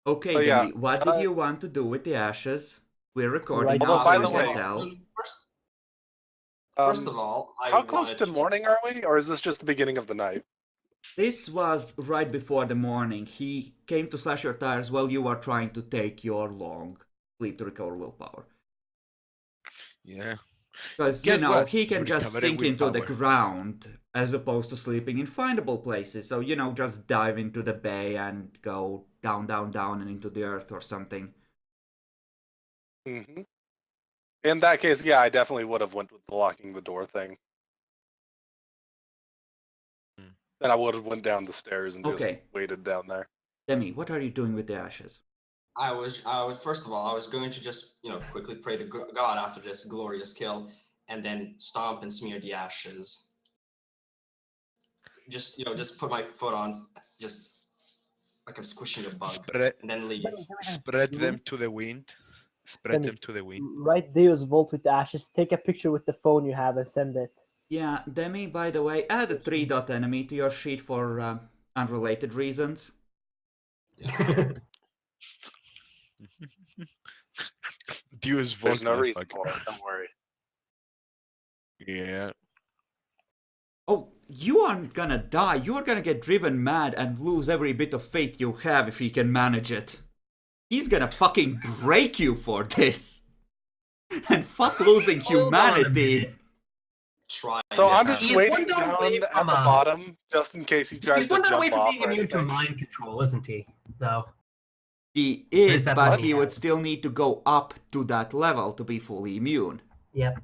Okay, Oh, yeah. Demi, what did you want to do with the ashes? We're recording Right. now, Although, by so the you can way, tell. First of all, I how close wanted to morning are we, or is this just the beginning of the night? This was right before the morning. He came to slash your tires while you were trying to take your long sleep to recover willpower. Yeah. Because, Guess what? he can You're just recovering sink into the willpower. ground as opposed to sleeping in findable places. So, just dive into the bay and go down, down, down and into the earth or something. Mm-hmm. In that case, yeah, I definitely would have went with the locking the door thing. Then I would have went down the stairs and just waited down there. Demi, what are you doing with the ashes? I was first of all, I was going to just quickly pray to God after this glorious kill, and then stomp and smear the ashes. Just put my foot on, just like I'm squishing a bug, and then leave. Spread them to the wind. Spread them to the wind. Write Deus Vault with the ashes. Take a picture with the phone you have and send it. Yeah, Demi, by the way, add a 3-dot enemy to your sheet for unrelated reasons. Deus Vault. There's no reason for it, don't worry. Yeah. Oh, you aren't gonna die. You are gonna get driven mad and lose every bit of faith you have if he can manage it. He's gonna fucking break you for this. And fuck losing humanity. Try. So I'm just waiting down at the bottom, just in case he tries to jump off. He's one away from being immune to mind control, isn't he? Though. He is, but he would still need to go up to that level to be fully immune. Yep.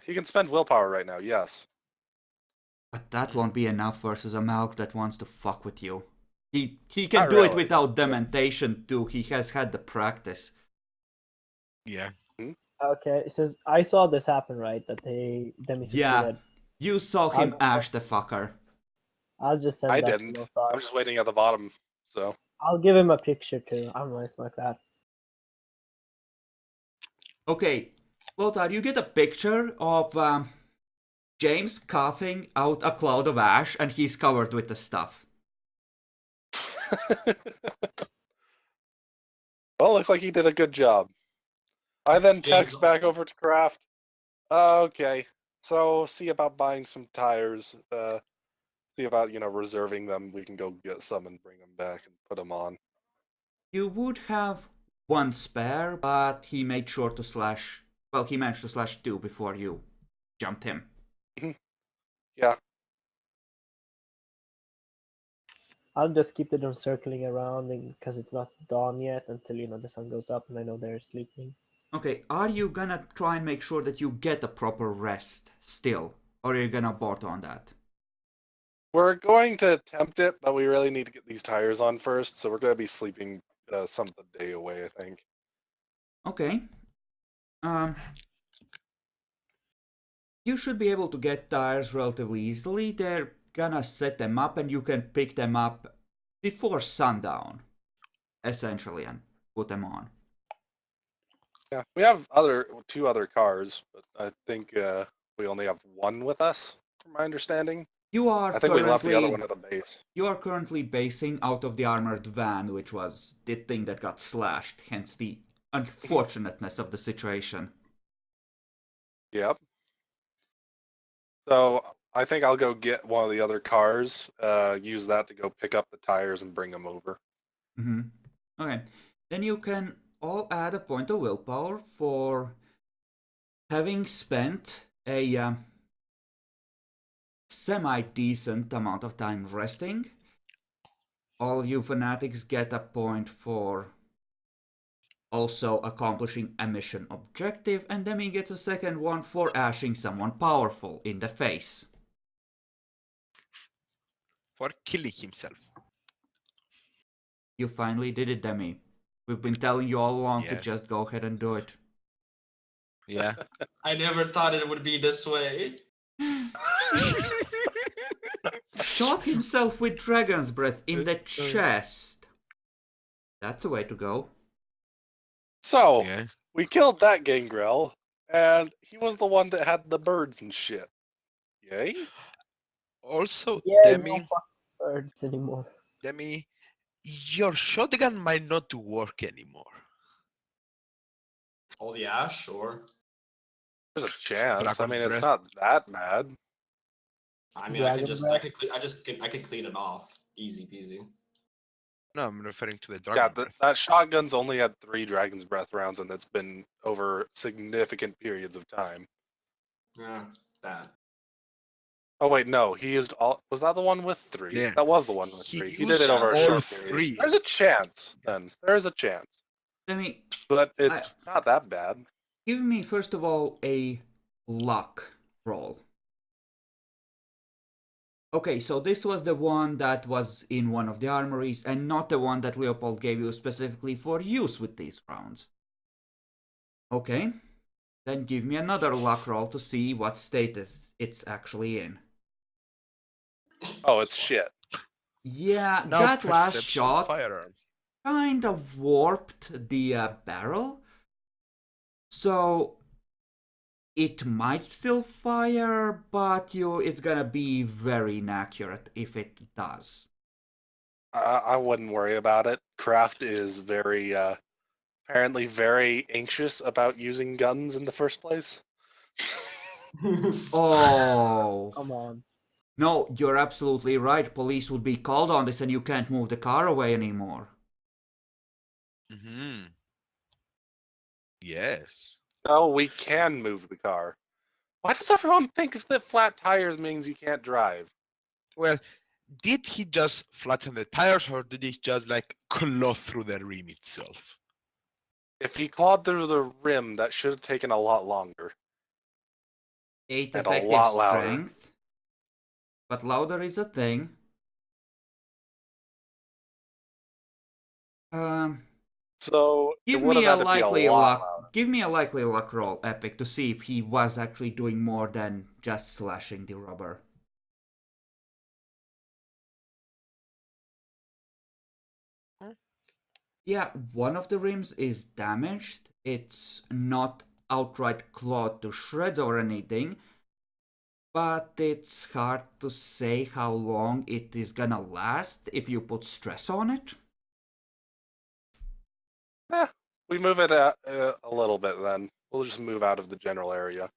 He can spend willpower right now, yes. But that won't be enough versus a Malk that wants to fuck with you. He can Not do it really. without dementation too. He has had the practice. Yeah. Okay, it says I saw this happen, right? That they Yeah, you saw him ash the fucker. I'll just send I that didn't. to Lothar. I'm just waiting at the bottom, so. I'll give him a picture too. I'm nice like that. Okay, Lothar, you get a picture of James coughing out a cloud of ash and he's covered with the stuff. Well, looks like he did a good job. I then text back over to Kraft. Okay, so see about buying some tires. See about, reserving them. We can go get some and bring them back and put them on. You would have one spare, but he made sure to slash... Well, he managed to slash 2 before you jumped him. Yeah. I'll just keep them circling around because it's not dawn yet until the sun goes up and I know they're sleeping. Okay, are you gonna try and make sure that you get a proper rest still? Or are you gonna abort on that? We're going to attempt it, but we really need to get these tires on first, so we're going to be sleeping some of the day away, I think. Okay. You should be able to get tires relatively easily. They're gonna set them up and you can pick them up before sundown, essentially, and put them on. Yeah, we have 2 other cars, but I think we only have one with us, from my understanding. I think we left the other one at the base. You are currently basing out of the armored van, which was the thing that got slashed, hence the unfortunateness of the situation. Yep. So I think I'll go get one of the other cars, use that to go pick up the tires and bring them over. Okay, then you can all add a point of willpower for having spent a semi-decent amount of time resting. All you fanatics get a point for also accomplishing a mission objective, and Demi gets a second one for ashing someone powerful in the face. For killing himself. You finally did it, Demi. We've been telling you all along to Yes. just go ahead and do it. Yeah. I never thought it would be this way. Shot himself with dragon's breath in the chest. That's a way to go. So, Yeah. we killed that gangrel, and he was the one that had the birds and shit. Yay? Also, Yeah, Demi, no fucking birds anymore. Demi, your shotgun might not work anymore. All the ash, or There's a chance. I Dragon's mean, it's breath. not that bad. I mean, I could Dragon just, breath? I could clean it off, easy peasy. No, I'm referring to the Yeah, dragon breath. that shotgun's only had 3 Dragon's Breath rounds, and that's been over significant periods of time. Yeah, that. Oh wait, no, he used all. Was that the one with 3? Yeah. That was the one with He 3. He did it used over a all short 3. period. There's a chance. Then there's a chance, Let me but it's not that bad. give me first of all a luck roll. Okay, so this was the one that was in one of the armories and not the one that Leopold gave you specifically for use with these rounds. Okay, then give me another luck roll to see what status it's actually in. Oh, it's shit. Yeah, Now that last perception shot firearms. kind of warped the barrel. So it might still fire, but it's gonna be very inaccurate if it does. I wouldn't worry about it. Kraft is very, apparently very anxious about using guns in the first place. Oh. Come on. No, you're absolutely right. Police would be called on this and you can't move the car away anymore. Mm-hmm. Yes. No, we can move the car. Why does everyone think that flat tires means you can't drive? Well, did he just flatten the tires or did he just like claw through the rim itself? If he clawed through the rim, that should have taken a lot longer. 8 And a effective lot louder. strength. But louder is a thing. So Give it would me have a had to be likely a lot luck. louder. Give me a likely luck roll, Epic, to see if he was actually doing more than just slashing the rubber. Yeah, one of the rims is damaged. It's not outright clawed to shreds or anything, but it's hard to say how long it is gonna last if you put stress on it. We move it a little bit then. We'll just move out of the general area.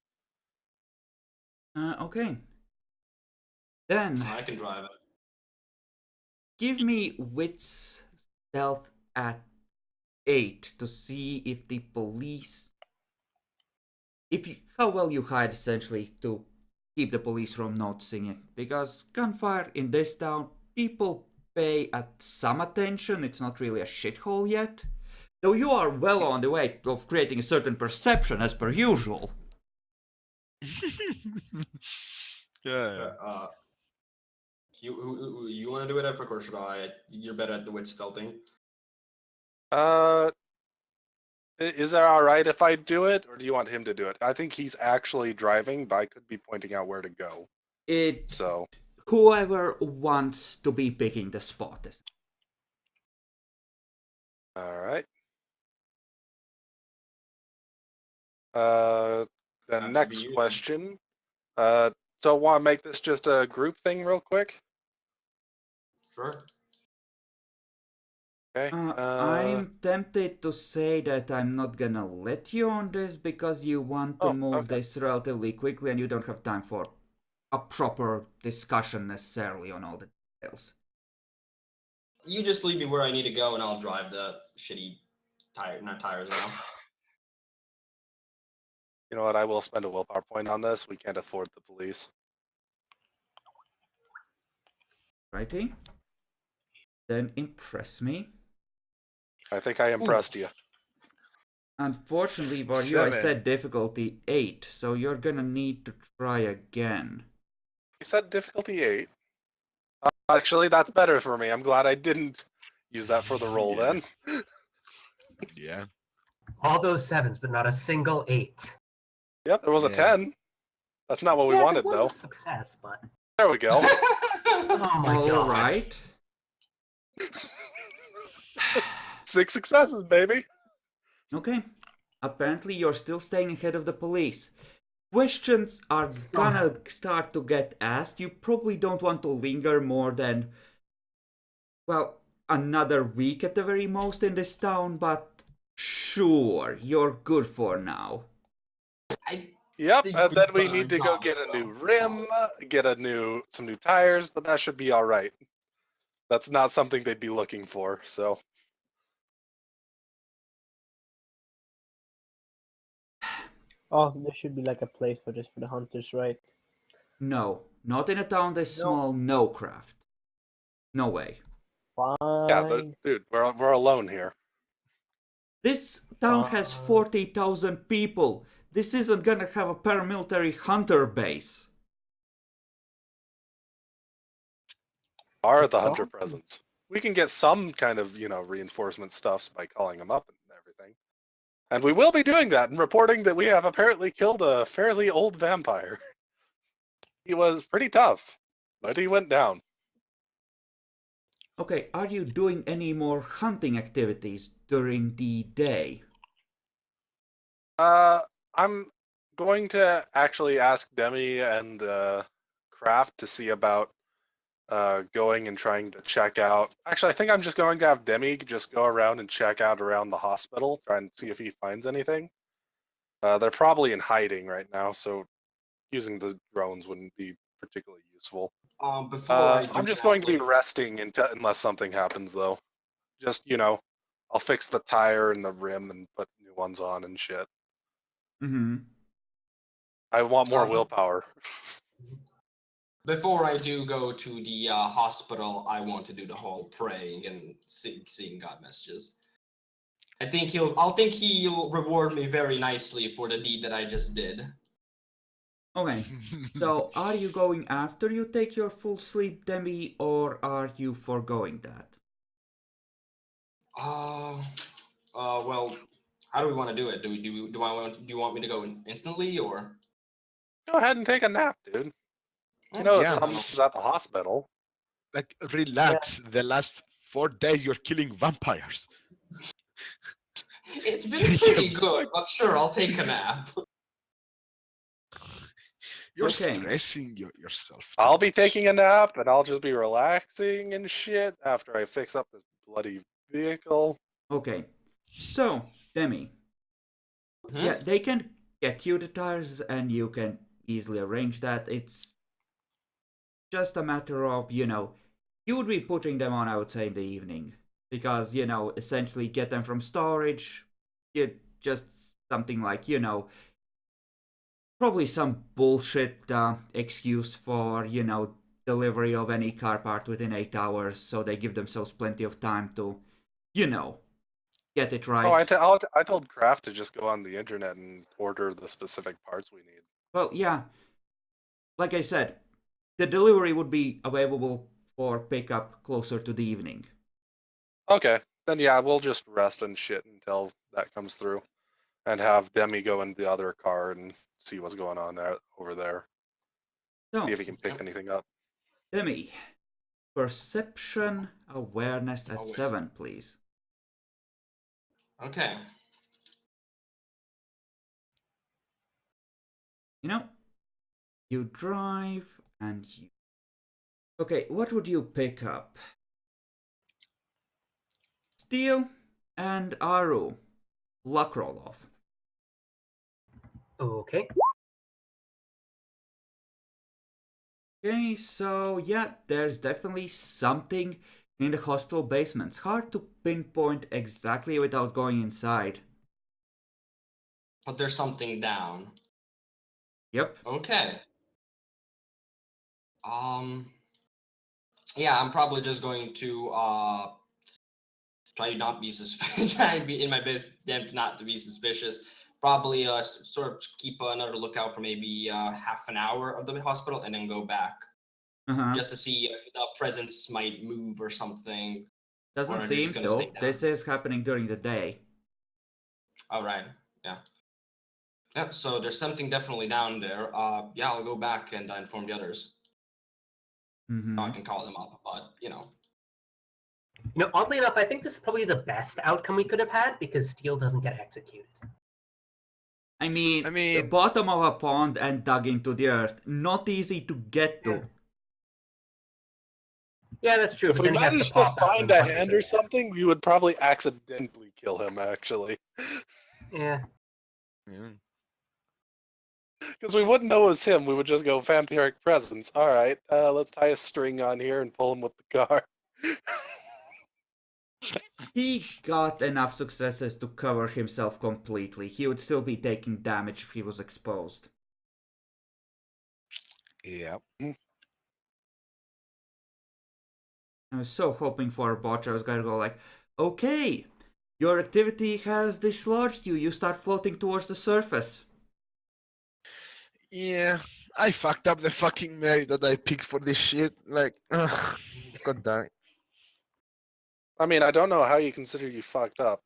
Okay. Then, So I can drive it. give me wits stealth at 8 to see if the police... how well you hide, essentially, to keep the police from noticing it. Because gunfire in this town, people pay some attention. It's not really a shithole yet. Though you are well on the way of creating a certain perception as per usual. Yeah. You want to do it, Epic, or should I? You're better at the wit stealthing. Is that all right if I do it, or do you want him to do it? I think he's actually driving, but I could be pointing out where to go. So Whoever wants to be picking the spot is. all right. The Has to be next you then. question. So want to make this just a group thing real quick? Sure. Okay. I'm tempted to say that I'm not gonna let you on this because you want to move okay. this relatively quickly and you don't have time for a proper discussion necessarily on all the details. You just leave me where I need to go, and I'll drive the shitty tires now. You know what? I will spend a willpower point on this. We can't afford the police. Righty? Then impress me. I think I impressed you. Unfortunately for you, I 7. said difficulty 8, so you're gonna need to try again. He said difficulty 8. Actually, that's better for me. I'm glad I didn't use that for the roll Yeah. then. Yeah. All those 7s, but not a single 8. Yep, there was a Yeah. 10. That's not what we Yeah, wanted, it was though. a success, but There we go. oh my god. Alright. 6 successes, baby. Okay. Apparently you're still staying ahead of the police. Questions are gonna start to get asked. You probably don't want to linger more than... Well, another week at the very most in this town, but sure, you're good for now. Yep, Think and we've then we done our need to go job get as a new well. rim, get some new tires, but that should be all right. That's not something they'd be looking for, so. Oh, there should be like a place for this for the hunters, right? No, not in a town this No. small, no craft. No way. Yeah, Fine. dude, we're alone here. This town has 40,000 people. This isn't gonna have a paramilitary hunter base. Are the hunter Fine. presence? We can get some kind of, reinforcement stuffs by calling them up and everything. And we will be doing that and reporting that we have apparently killed a fairly old vampire. He was pretty tough, but he went down. Okay, are you doing any more hunting activities during the day? I'm going to actually ask Demi and Kraft to see about going and trying to check out. Actually, I think I'm just going to have Demi just go around and check out around the hospital, try and see if he finds anything. They're probably in hiding right now, so using the drones wouldn't be particularly useful. Before I do I'm just that, going to be though- resting unless something happens, though. Just, I'll fix the tire and the rim and put new ones on and shit. Mm-hmm. I want more Uh-huh. willpower. Before I do go to the hospital, I want to do the whole praying and seeing God messages. I'll think he'll reward me very nicely for the deed that I just did. Okay, so are you going after you take your full sleep, Demi, or are you foregoing that? Well, how do we want to do it? Do you want me to go instantly or? Go ahead and take a nap, dude. Oh, Yeah. Someone's at the hospital. Like, relax. The last 4 days you're killing vampires. It's been pretty good, but sure, I'll take a nap. You're Okay. stressing yourself. too I'll be much. taking a nap and I'll just be relaxing and shit after I fix up this bloody vehicle. Okay, so, Demi, yeah, they can get you the tires and you can easily arrange that. It's just a matter of, you would be putting them on, I would say, in the evening. Because, essentially get them from storage, just something like, probably some bullshit excuse for, delivery of any car part within 8 hours, so they give themselves plenty of time to, get it right. Oh, I told Kraft to just go on the internet and order the specific parts we need. Well, yeah. Like I said, the delivery would be available for pickup closer to the evening. Okay, then yeah, we'll just rest and shit until that comes through, and have Demi go in the other car and see what's going on over there. So, See if he can pick anything up. Demi, perception awareness at Oh, wait. 7, please. Okay. You drive and you... Okay, what would you pick up? Steel and Aru. Luck roll off. Okay. Okay, so yeah, there's definitely something in the hospital basements. Hard to pinpoint exactly without going inside. But there's something down. Yep. Okay. Yeah, I'm probably just going to try to not be suspicious. Try to be in my best attempt not to be suspicious. Probably sort of keep another lookout for maybe half an hour of the hospital and then go back Uh-huh. just to see if the presence might move or something. Doesn't Or are they seem just gonna stay though. down? This is happening during the day. All right. Yeah. Yeah. So there's something definitely down there. Yeah, I'll go back and inform the others. Mm-hmm. I can call them up, but Oddly enough, I think this is probably the best outcome we could have had because Steele doesn't get executed. I mean, I the mean- bottom of a pond and dug into the earth. Not easy to get to. Yeah, that's true. If But we then he has to managed to pop out find when a hunters hand are or something, we would probably accidentally kill him, actually. there. Yeah. Because we wouldn't know it was him. We would just go vampiric presence. All right, let's tie a string on here and pull him with the car. He got enough successes to cover himself completely. He would still be taking damage if he was exposed. Yeah. I was so hoping for a botcher. I was gonna go like, okay, your activity has dislodged you. You start floating towards the surface. Yeah. I fucked up the fucking Mary that I picked for this shit. Like, god damn it. I mean, I don't know how you consider you fucked up.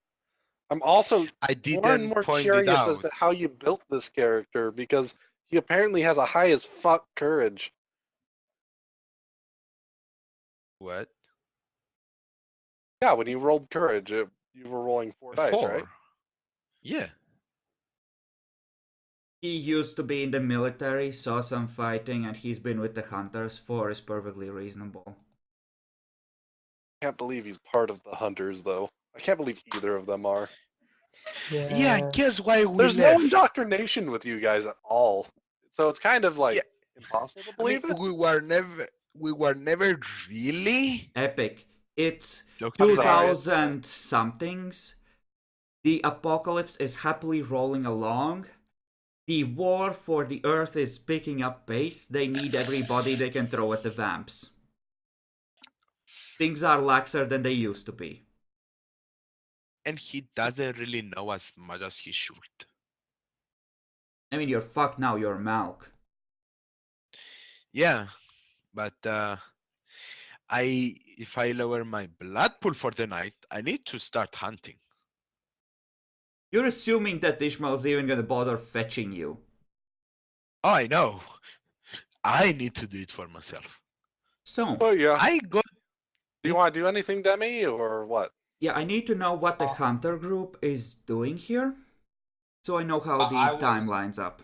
I'm also I more and didn't more point it curious as to out. how you built this character, because he apparently has a high as fuck courage. What? Yeah, when you rolled courage, you were rolling 4 dice, right? 4. Yeah. He used to be in the military, saw some fighting, and he's been with the hunters. 4 is perfectly reasonable. I can't believe he's part of the hunters, though. I can't believe either of them are. Yeah, guess why we There's left? no indoctrination with you guys at all, so it's kind of like Yeah. impossible to I mean, believe it. we were never really. Epic. It's Okay. I'm sorry. 2000 somethings. The apocalypse is happily rolling along. The war for the earth is picking up pace. They need everybody they can throw at the vamps. Things are laxer than they used to be. And he doesn't really know as much as he should. I mean, you're fucked now, you're Malk. Yeah, but if I lower my blood pool for the night, I need to start hunting. You're assuming that Ishmael's even gonna bother fetching you. Oh, I know. I need to do it for myself. So, Oh yeah. I got Do you want to do anything, Demi, or what? yeah, I need to know what the hunter group is doing here. So I know how the I was- time lines up.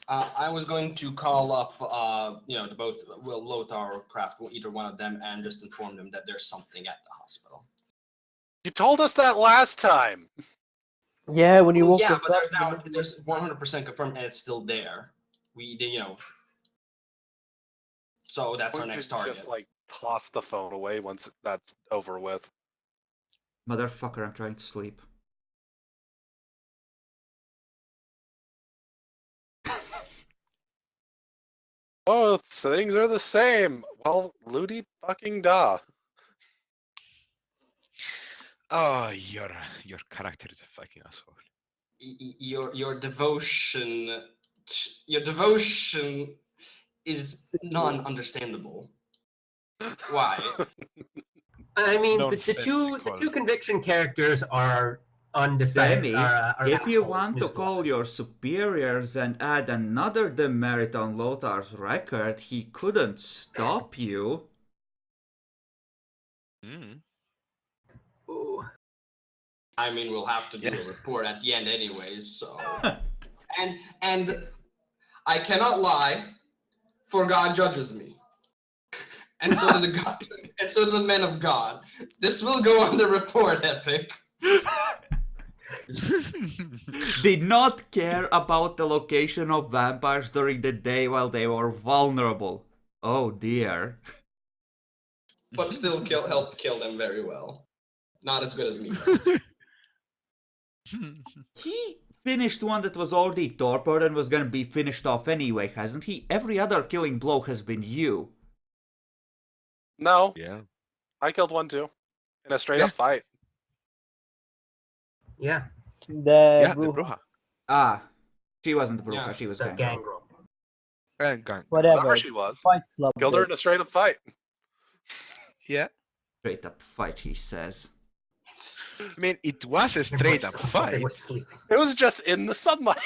I was going to call up, to both Will Lothar or Kraft, either one of them, and just inform them that there's something at the hospital. You told us that last time. Yeah, when you woke Yeah, us but up. there's 100% confirmed, and it's still there. So that's our We next could target. just like toss the phone away once that's over with. Motherfucker, I'm trying to sleep. Oh, things are the same. Well, Ludi fucking da. Oh, your character is a fucking asshole. Your devotion is non-understandable. Why? I mean, the Nonsensical. two conviction characters are undecided. Demi, are if you assholes, want to newsletter. call your superiors and add another demerit on Lothar's record, he couldn't stop you. Mm. Ooh. I mean, we'll have to do a report at the end anyways, so. and I cannot lie, for God judges me. And so do the God, and so do the men of God. This will go on the report, Epic. Did not care about the location of vampires during the day while they were vulnerable. Oh dear. But still helped kill them very well. Not as good as me. He finished one that was already torpid and was gonna be finished off anyway, hasn't he? Every other killing blow has been you. No, Yeah. I killed one too. In a straight up fight. Yeah, Yeah, the Bruja, Bruja. Ah, she wasn't Bruja, Yeah, she was the Gangrel. gangrel. And gun. whatever. Whatever she was. Fight Club. Killed her did. in a straight up fight. Yeah. Straight up fight, he says. I mean, it was a straight up They fight. were sleeping. It was just in the sunlight.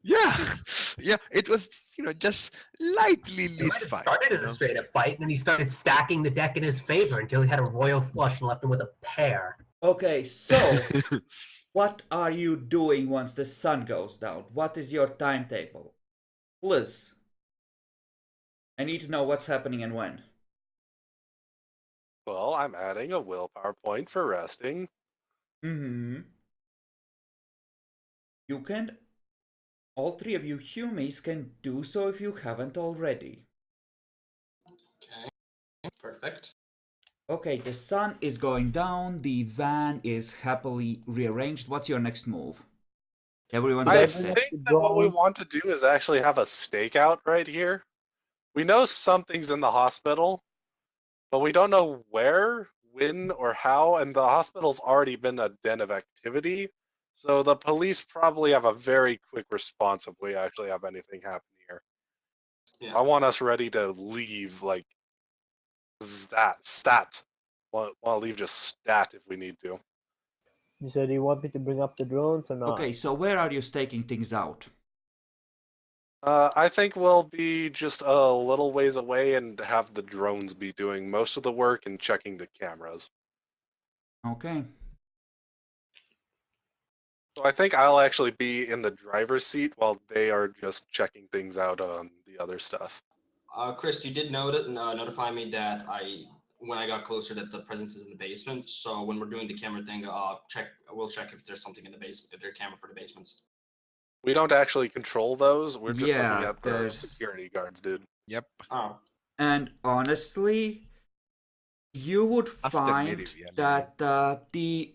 Yeah. Yeah, it was, just lightly It lit might have fight. started as you a know? straight up fight, and then he started stacking the deck in his favor until he had a royal flush and left him with a pair. Okay, so what are you doing once the sun goes down? What is your timetable? Liz. I need to know what's happening and when. Well, I'm adding a willpower point for resting. Mm-hmm. You can... All three of you humies can do so if you haven't already. Okay, perfect. Okay, the sun is going down, the van is happily rearranged. What's your next move? Everyone's I bring rested. up think the that what we drone? want to do is actually have a stakeout right here. We know something's in the hospital, but we don't know where, when, or how, and the hospital's already been a den of activity. So the police probably have a very quick response if we actually have anything happen here. Yeah. I want us ready to leave, like, stat. Want to leave just stat if we need to. So do you want me to bring up the drones or not? Okay, so where are you staking things out? I think we'll be just a little ways away and have the drones be doing most of the work and checking the cameras. Okay. So I think I'll actually be in the driver's seat while they are just checking things out on the other stuff. Chris, you did notify me that when I got closer that the presence is in the basement. So when we're doing the camera thing, we'll check if there's something in the basement, if there's a camera for the basements. We don't actually control those. We're just looking Yeah, at the there's... security guards, dude. Yep. Oh, And honestly, you would After find Meridian, that the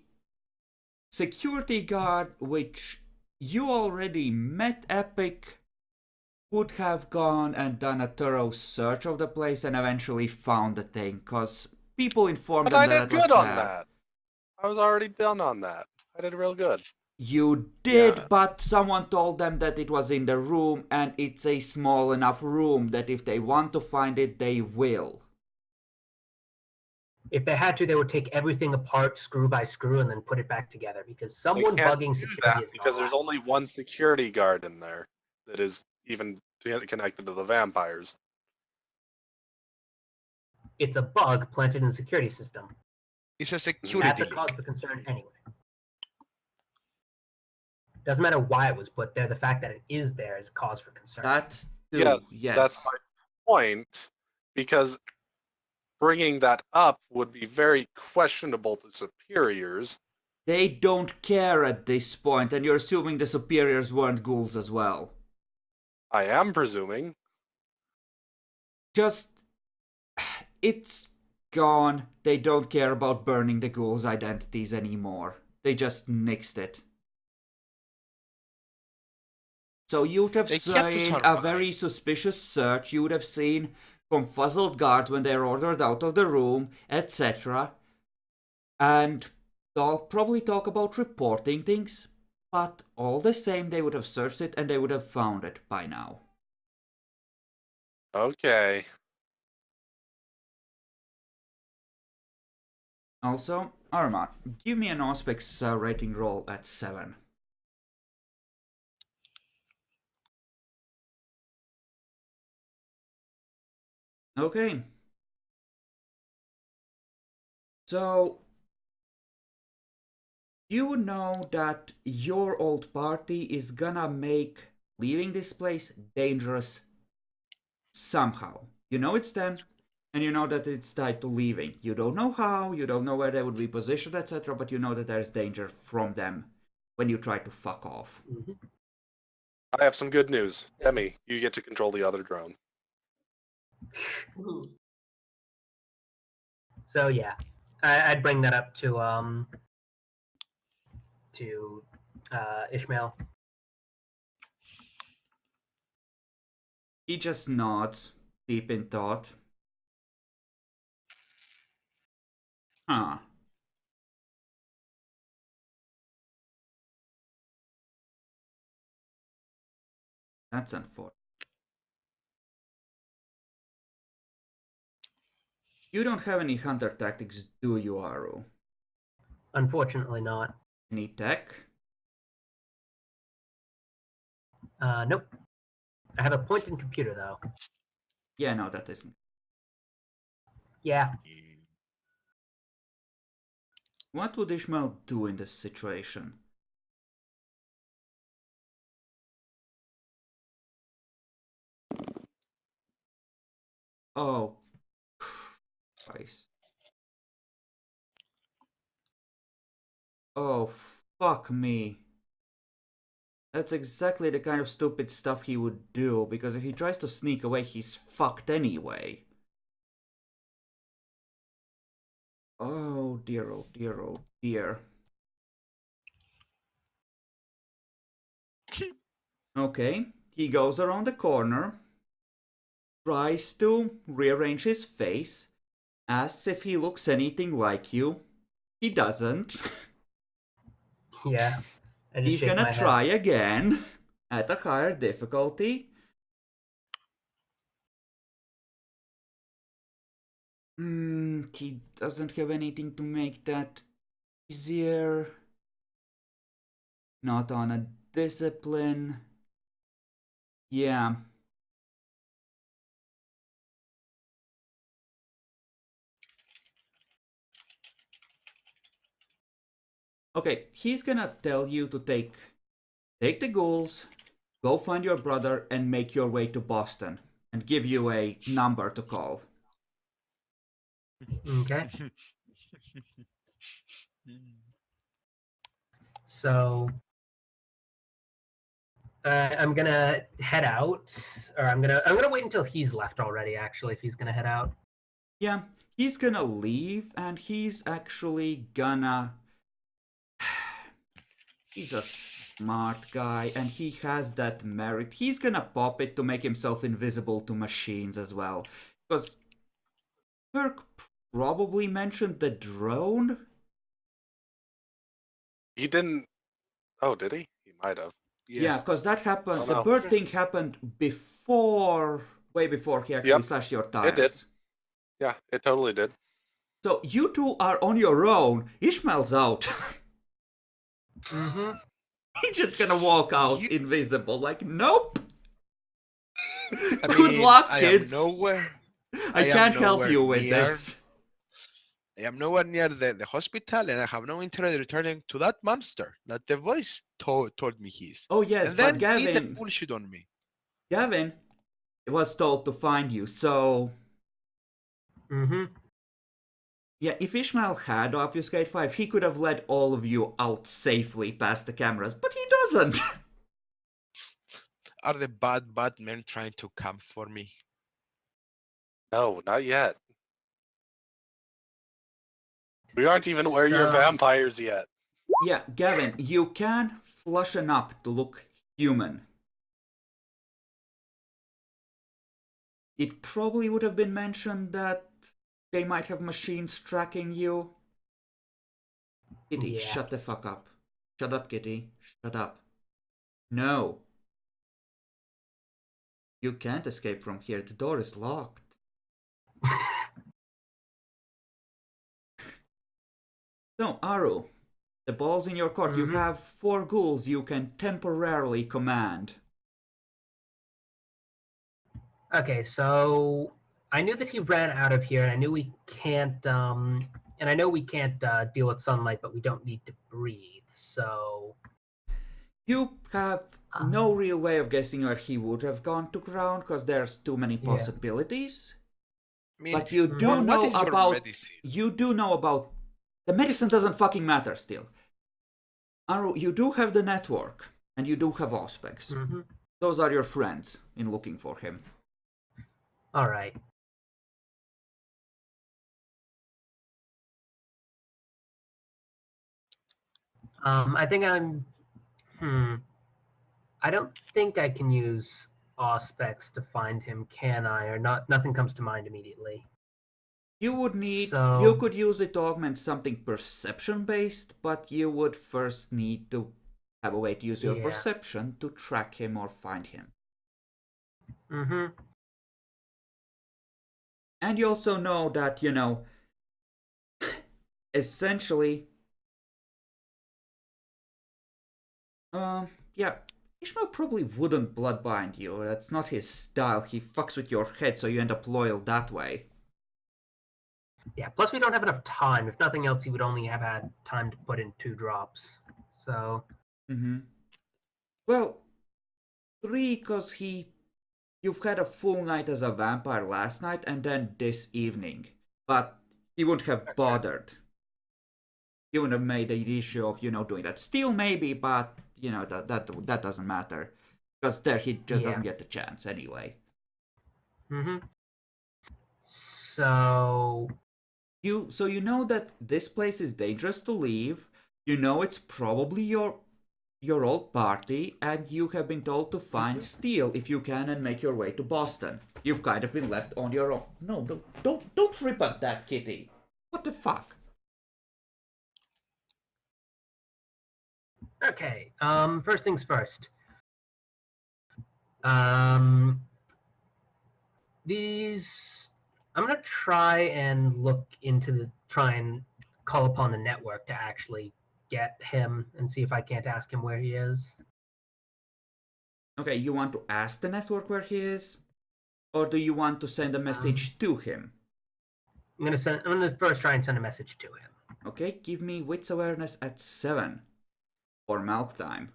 security guard, which you already met Epic, would have gone and done a thorough search of the place and eventually found the thing, because people informed But them I that did it was good on there. that. I was already done on that. I did real good. You did, Yeah. but someone told them that it was in the room, and it's a small enough room that if they want to find it, they will. If they had to, they would take everything apart screw by screw and then put it back together because They someone can't bugging do security that is because not there's allowed. only one security guard in there that is even connected to the vampires. It's a bug planted in the security system. It's a That's security a cause leak. for concern anyway. Doesn't matter why it was put there. The fact that it is there is cause for concern. That too, Yes, yes. that's my point. Because bringing that up would be very questionable to superiors. They don't care at this point, and you're assuming the superiors weren't ghouls as well. I am presuming. Just... it's gone. They don't care about burning the ghouls' identities anymore. They just nixed it. So you'd have They have to seen a survive. very suspicious search. You would have seen confuzzled guards when they're ordered out of the room, etc. And they'll probably talk about reporting things. But all the same, they would have searched it and they would have found it by now. Okay. Also, Arma, give me an Auspex rating roll at 7. Okay. So, you know that your old party is gonna make leaving this place dangerous somehow. You know it's them, and you know that it's tied to leaving. You don't know how, you don't know where they would be positioned, etc., but you know that there's danger from them when you try to fuck off. Mm-hmm. I have some good news. Demi, you get to control the other drone. woohoo. So yeah, I'd bring that up to Ishmael. He just nods, deep in thought. Huh. That's unfortunate. You don't have any hunter tactics, do you, Aru? Unfortunately, not. Any tech? Nope. I have a point-in computer though. Yeah, no, that isn't. Yeah. What would Ishmael do in this situation? Oh, Christ. Oh, fuck me. That's exactly the kind of stupid stuff he would do, because if he tries to sneak away, he's fucked anyway. Oh dear, oh dear, oh dear. Okay, he goes around the corner, tries to rearrange his face, asks if he looks anything like you. He doesn't. Yeah. I just He's shake gonna my try head. again at a higher difficulty. He doesn't have anything to make that easier. Not on a discipline. Yeah. Okay, he's gonna tell you to take the ghouls, go find your brother, and make your way to Boston, and give you a number to call. Okay. So I'm gonna head out, or I'm gonna wait until he's left already. Actually, if he's gonna head out. Yeah, he's gonna leave, and he's actually gonna. He's a smart guy, and he has that merit. He's gonna pop it to make himself invisible to machines as well. Because Kirk probably mentioned the drone. He didn't. Oh, did he? He might have. Yeah, because that happened. Oh, The no. bird thing happened before, way before he actually Yep, slashed your it tires. did. Yeah, it totally did. So you two are on your own. Ishmael's out. Mm-hmm. He's just gonna walk out invisible. Like, nope. I Good mean, luck, I kids. am nowhere. I am can't help nowhere you with near- this. I am nowhere near the hospital, and I have no interest in returning to that monster that the voice told me he's. Oh yes, And then but did the Gavin, bullshit on me. Gavin was told to find you. So Mm-hmm. yeah, if Ishmael had Obfuscate 5, he could have led all of you out safely past the cameras, but he doesn't. Are the bad men trying to come for me? No, not yet. We aren't even where you're So- vampires yet. Yeah, Gavin, you can flushen up to look human. It probably would have been mentioned that they might have machines tracking you. Kitty, Yeah. shut the fuck up. Shut up, Kitty. Shut up. No. You can't escape from here. The door is locked. So, Aru, the ball's in your court. You Mhm. have 4 ghouls you can temporarily command. Okay, so I knew that he ran out of here, and I knew we can't. And I know we can't deal with sunlight, but we don't need to breathe. So You have no real way of guessing where he would have gone to ground because there's too many Yeah. possibilities. I mean, But you do what know is your about. medicine? You do know about. The medicine doesn't fucking matter still. Aru, you do have the network, and you do have Auspex. Mhm. Those are your friends in looking for him. All right. I think I'm. I don't think I can use Auspex to find him, can I? Or not? Nothing comes to mind immediately. You would need. So- You could use it to augment something perception based, but you would first need to have a way to use your Yeah. perception to track him or find him. Mm-hmm. And you also know that, essentially. Yeah, Ishmael probably wouldn't bloodbind you. That's not his style. He fucks with your head, so you end up loyal that way. Yeah. Plus, we don't have enough time. If nothing else, he would only have had time to put in 2 drops. So Mm-hmm. Well, 3, because he you've had a full night as a vampire last night and then this evening. But he wouldn't have bothered. He wouldn't have made an issue of, doing that. Still maybe, but, that doesn't matter. Because there he just doesn't get the chance anyway. Mm-hmm. So You know that this place is dangerous to leave. You know it's probably your old party, and you have been told to find Steel if you can and make your way to Boston. You've kind of been left on your own. No, don't rip at that, Kitty. What the fuck? okay. First things first. These I'm gonna try and call upon the network to actually get him and see if I can't ask him where he is. Okay, you want to ask the network where he is? Or do you want to send a message to him? I'm gonna first try and send a message to him. Okay, give me wits awareness at 7. Or milk time.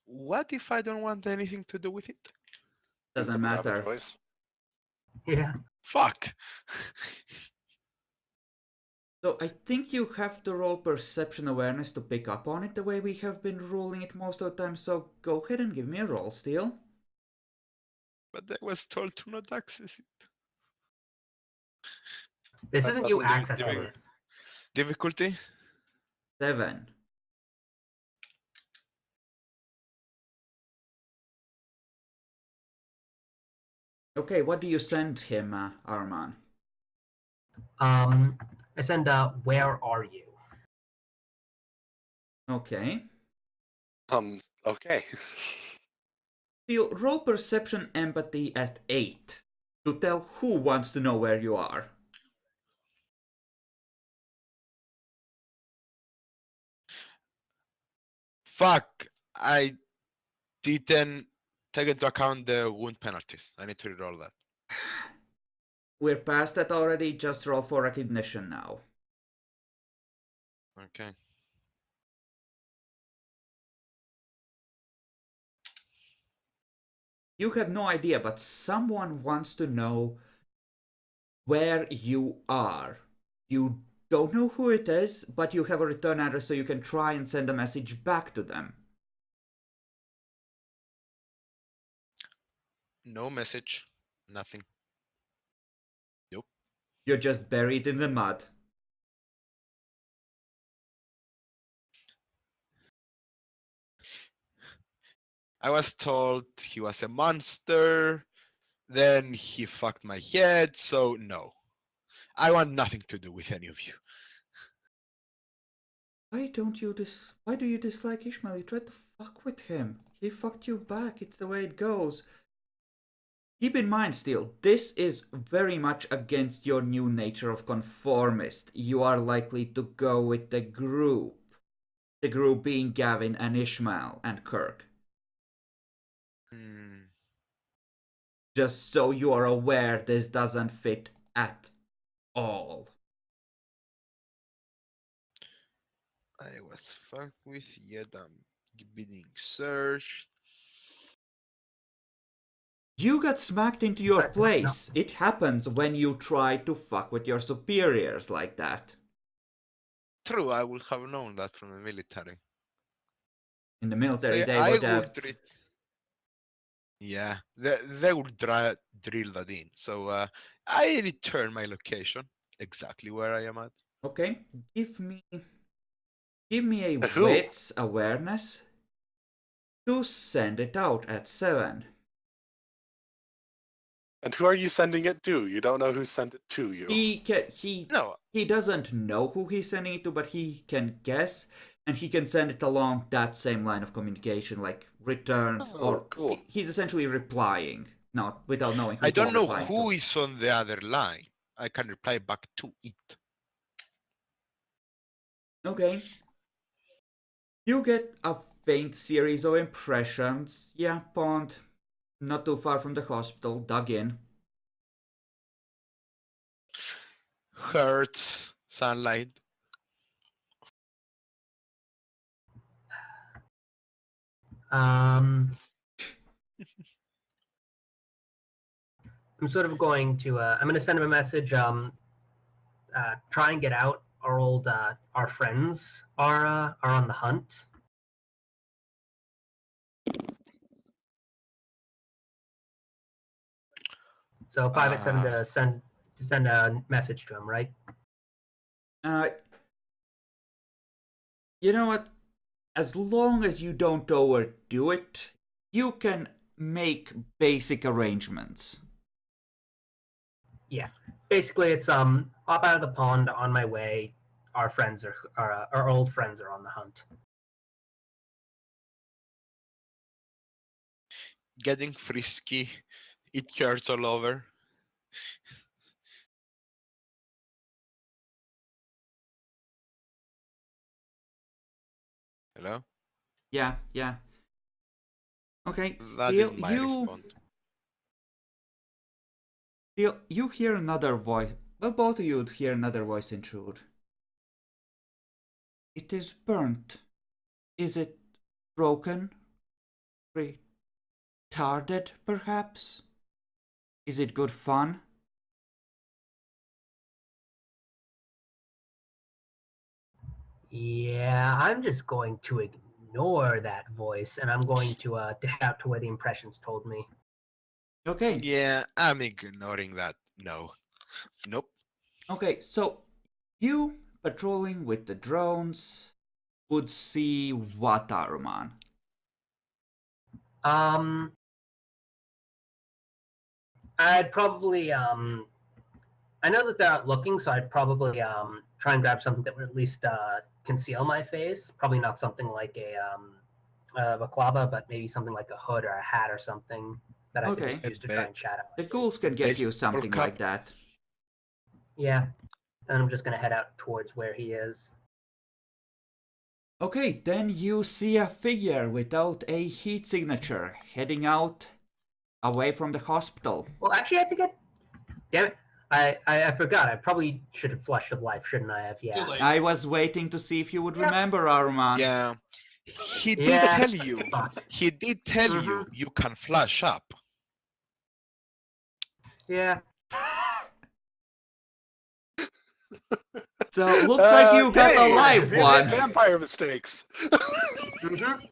What if I don't want anything to do with it? Doesn't Never have a matter. choice. Yeah. Fuck. So I think you have to roll perception awareness to pick up on it the way we have been rolling it most of the time, so go ahead and give me a roll, Steel. But I was told to not access it. This That isn't you doesn't do accessing ever. it. Difficulty? 7. Okay, what do you send him, Arman? I send where are you? Okay. Okay. Steel, roll perception empathy at 8 to tell who wants to know where you are. Fuck. I didn't take into account the wound penalties. I need to reroll that. We're past that already, just roll for recognition now. Okay. You have no idea, but someone wants to know where you are. You don't know who it is, but you have a return address so you can try and send a message back to them. No message. Nothing. Nope. You're just buried in the mud. I was told he was a monster. Then he fucked my head, so no. I want nothing to do with any of you. Why do you dislike Ishmael? You tried to fuck with him. He fucked you back. It's the way it goes. Keep in mind still, this is very much against your new nature of conformist. You are likely to go with the group. The group being Gavin and Ishmael and Kirk. Just so you are aware, this doesn't fit at all. I was fucked with, yet I'm being searched. You got smacked into your But, place. It happens when you try to fuck with your superiors like that. True, I would have known that from the military. In the military, So they I would have... treat. Yeah, they would drill that in. So I return my location exactly where I am at. Okay, give me a Who? wits awareness to send it out at 7. And who are you sending it to? You don't know who sent it to you. He doesn't know who he's sending it to, but he can guess, and he can send it along that same line of communication, like returned, or cool. he's essentially replying, not without knowing who I don't he's know replying who to. is on the other line. I can reply back to it. Okay. You get a faint series of impressions. Yeah, pond. Not too far from the hospital, dug in. Hurts, sunlight. I'm sort of going to. I'm going to send him a message. Try and get out. Our friends are on the hunt. So 5 at 7 to send a message to him, right? You know what? As long as you don't overdo it, you can make basic arrangements. Yeah. Basically, it's hop out of the pond on my way. Our friends our old friends are on the hunt. Getting frisky. It hurts all over. Hello? Yeah. Okay, That is my response. Still, you hear another voice. Well, both of you would hear another voice intrude. It is burnt. Is it broken? Retarded, perhaps? Is it good fun? Yeah, I'm just going to ignore that voice, and I'm going to head out to where the impressions told me. Okay. Yeah, I'm ignoring that. No. Nope. Okay, so you patrolling with the drones would see what, Aruman? I'd probably I know that they're out looking, so I'd probably try and grab something that would at least conceal my face. Probably not something like a baklava, but maybe something like a hood or a hat or something that I could Okay. just use to try and shadow my The face. ghouls can get you Baseball something cap. like that. Yeah, and I'm just gonna head out towards where he is. Okay, then you see a figure without a heat signature heading out away from the hospital. Well, actually, I have to get. Damn it! I forgot. I probably should have flushed of life, shouldn't I have? Yeah. Too late. I was waiting to see if you would remember, Aruman. Yeah. He did Yeah. tell you. Fuck. He did tell you you can flash up. Yeah. So looks like you got a live one. Vampire mistakes. Mm-hmm.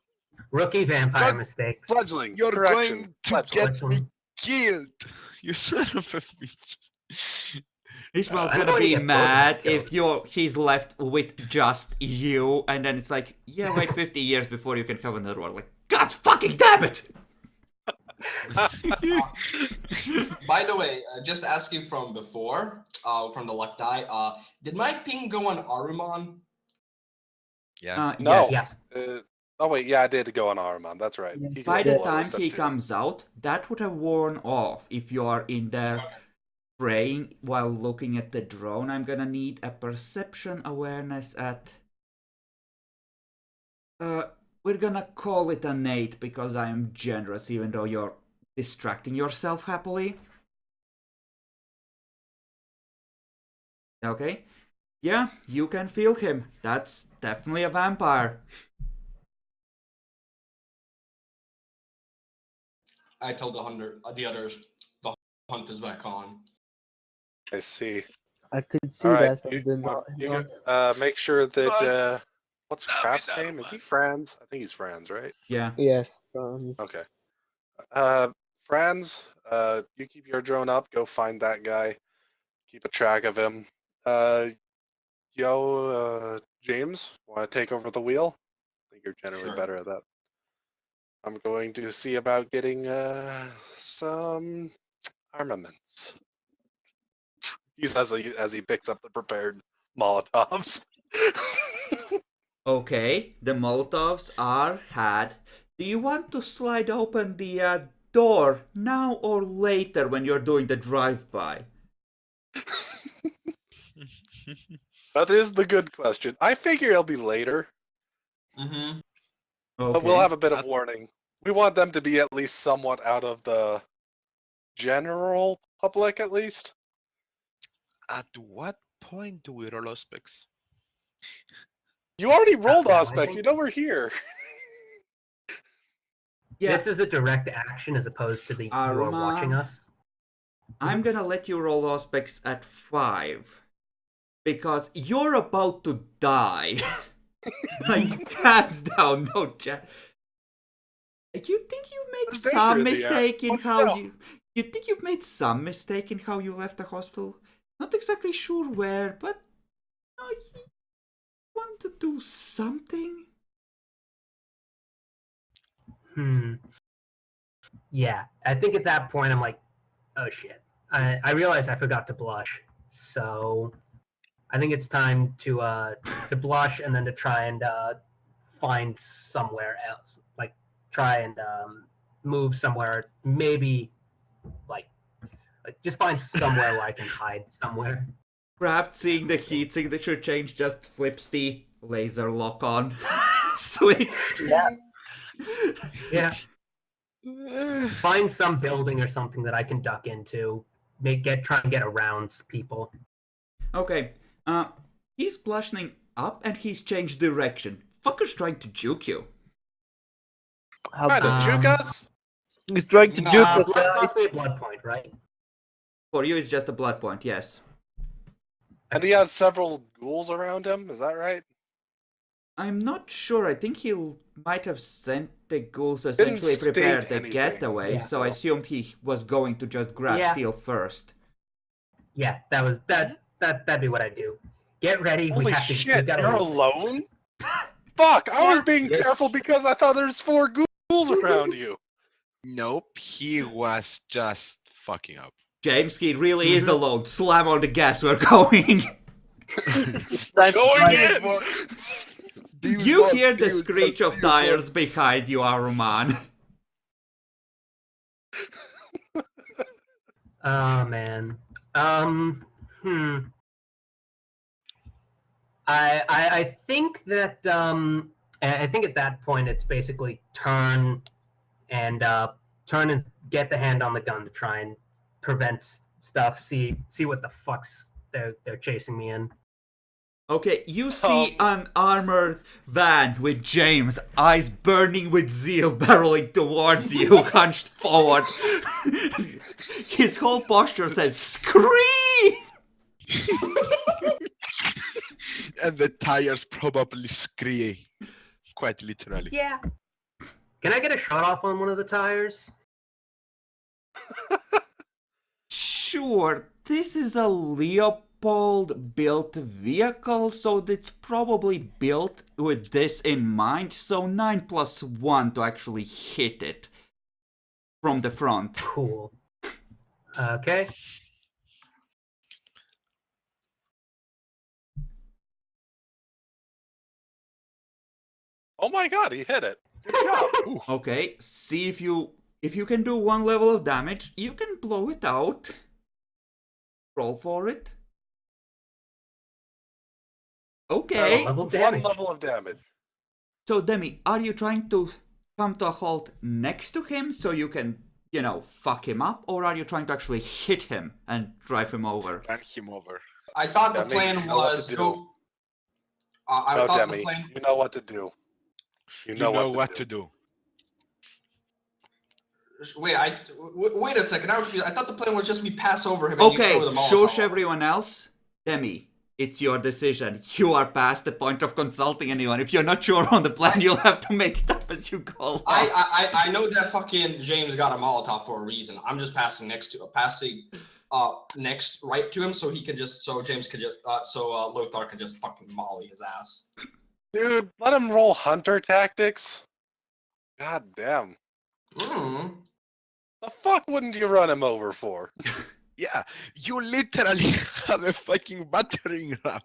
Rookie vampire mistake. Fledgling. You're Correction. going to get me Fledgling. killed. You son of a bitch. Ishmael's I'm gonna going to be get mad both if he's left with just you, and then it's like, yeah, wait 50 years before you can have another one. Like, God fucking damn it! By the way, just asking from before, from the luck die, did my ping go on Aruman? Yeah. No. Yes. Oh wait, yeah, I did go on Armand. That's right. He By goes the below time step he 2. comes out, that would have worn off. If you are in there praying while looking at the drone, I'm gonna need a perception awareness at... we're gonna call it an 8 because I'm generous, even though you're distracting yourself happily. Okay. Yeah, you can feel him. That's definitely a vampire. I told the others, the hunt is back on. I see. I could see All right, that from the you not. make sure that what's Now Kraft's he's out name? of Is he line. Franz? I think he's Franz, right? Yeah. Yes. Okay. Franz, you keep your drone up. Go find that guy. Keep a track of him. James, want to take over the wheel? I think you're generally Sure. better at that. I'm going to see about getting some armaments. He says as he picks up the prepared Molotovs. Okay, the Molotovs are had. Do you want to slide open the door now or later when you're doing the drive-by? That is the good question. I figure it'll be later, Mm-hmm. but we'll Okay. have a bit of warning. We want them to be at least somewhat out of the general public, at least. At what point do we roll auspics? You already rolled now, I Auspex. think- You know we're here. Yeah. This is a direct action as opposed to the you are Aruma. watching us. I'm gonna let you roll aspects at 5. Because you're about to die. Like, hands down, no chance. You think you've made There's danger some in the air. mistake in What the how hell? you think you've made some mistake in how you left the hospital? Not exactly sure where, but you want to do something? Yeah, I think at that point I'm like, oh shit. I realize I forgot to blush, so I think it's time to blush and then to try and find somewhere else, like try and move somewhere, maybe like just find somewhere where I can hide somewhere. Craft, seeing the heat signature change, just flips the laser lock on switch. Yeah. Yeah, find some building or something that I can duck into. Try and get around people. Okay, he's blushing up and he's changed direction. Fucker's trying to juke you. How Trying to bad? juke us? He's trying to juke us, Blush guys. costs me a blood point, right? For you, it's just a blood point, yes. And he has several ghouls around him, is that right? I'm not sure. I think he might have sent the ghouls Didn't essentially prepared state the anything. getaway, Yeah. so I assumed he was going to just grab Yeah. Steel first. Yeah, that'd be what I do. Get ready. Holy we have to. We shit, gotta you're leave. alone? Fuck, I was being Yes. careful because I thought there's 4 ghouls around you. Nope, he was just fucking up. James, he really is alone. Slam on the gas, we're going. Time to Going find- in! You hear the screech of tires behind you, Aruman. Oh man. I think that I think at that point it's basically turn and get the hand on the gun to try and prevent stuff. See what the fucks they're chasing me in. Okay, you see an armored van with James, eyes burning with zeal, barreling towards you, hunched forward. His whole posture says, "Scream!" And the tires probably scream. Quite literally. Yeah. Can I get a shot off on one of the tires? Sure, this is a Leopold-built vehicle, so it's probably built with this in mind, so 9+1 to actually hit it from the front. Cool. Okay. Oh my god, he hit it. Good job. Okay, see if you can do 1 level of damage, you can blow it out. Roll for it. Okay. Level of 1 damage. level of damage. So Demi, are you trying to come to a halt next to him so you can, fuck him up, or are you trying to actually hit him and drive him over? Run him over. I thought the Demi, plan you know what was to do. go. I No, thought Demi, the plan. you know what to do. You know what to do. Wait, wait a second. I thought the plan was just we pass over him. And you Okay, throw the Molotov shush over. everyone else. Demi, it's your decision. You are past the point of consulting anyone. If you're not sure on the plan, you'll have to make it up as you go along. I know that fucking James got a Molotov for a reason. I'm just passing next right to him so he can just James could just Lothar could just fucking molly his ass. Dude, let him roll hunter tactics. God damn. The fuck wouldn't you run him over for? Yeah, you literally have a fucking battering ram.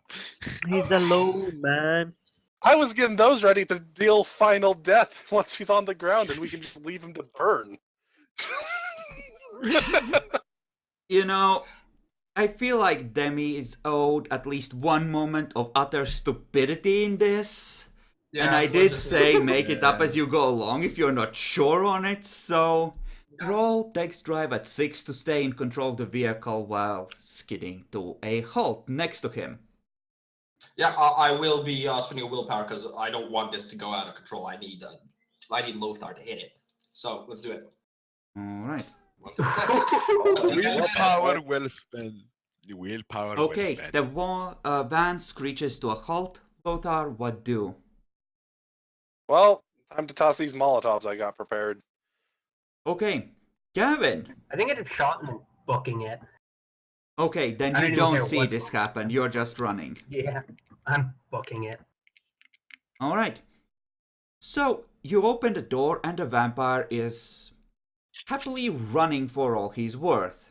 He's alone, man. I was getting those ready to deal final death once he's on the ground and we can just leave him to burn. I feel like Demi is owed at least one moment of utter stupidity in this. Yeah, and I so did just- say make it up as you go along if you're not sure on it, so roll text drive at 6 to stay in control of the vehicle while skidding to a halt next to him. Yeah, I will be spending a willpower because I don't want this to go out of control. I need Lothar to hit it. So let's do it. Alright. One success. Willpower well spent. Willpower well Okay, spent. the van screeches to a halt. Lothar, what do? Well, time to toss these Molotovs I got prepared. Okay, Gavin. I think I'd have shot and booking it. Okay, then I you didn't even don't hear see what's this going on. happen. You're just running. Yeah, I'm booking it. All right. So you open the door, and the vampire is happily running for all he's worth.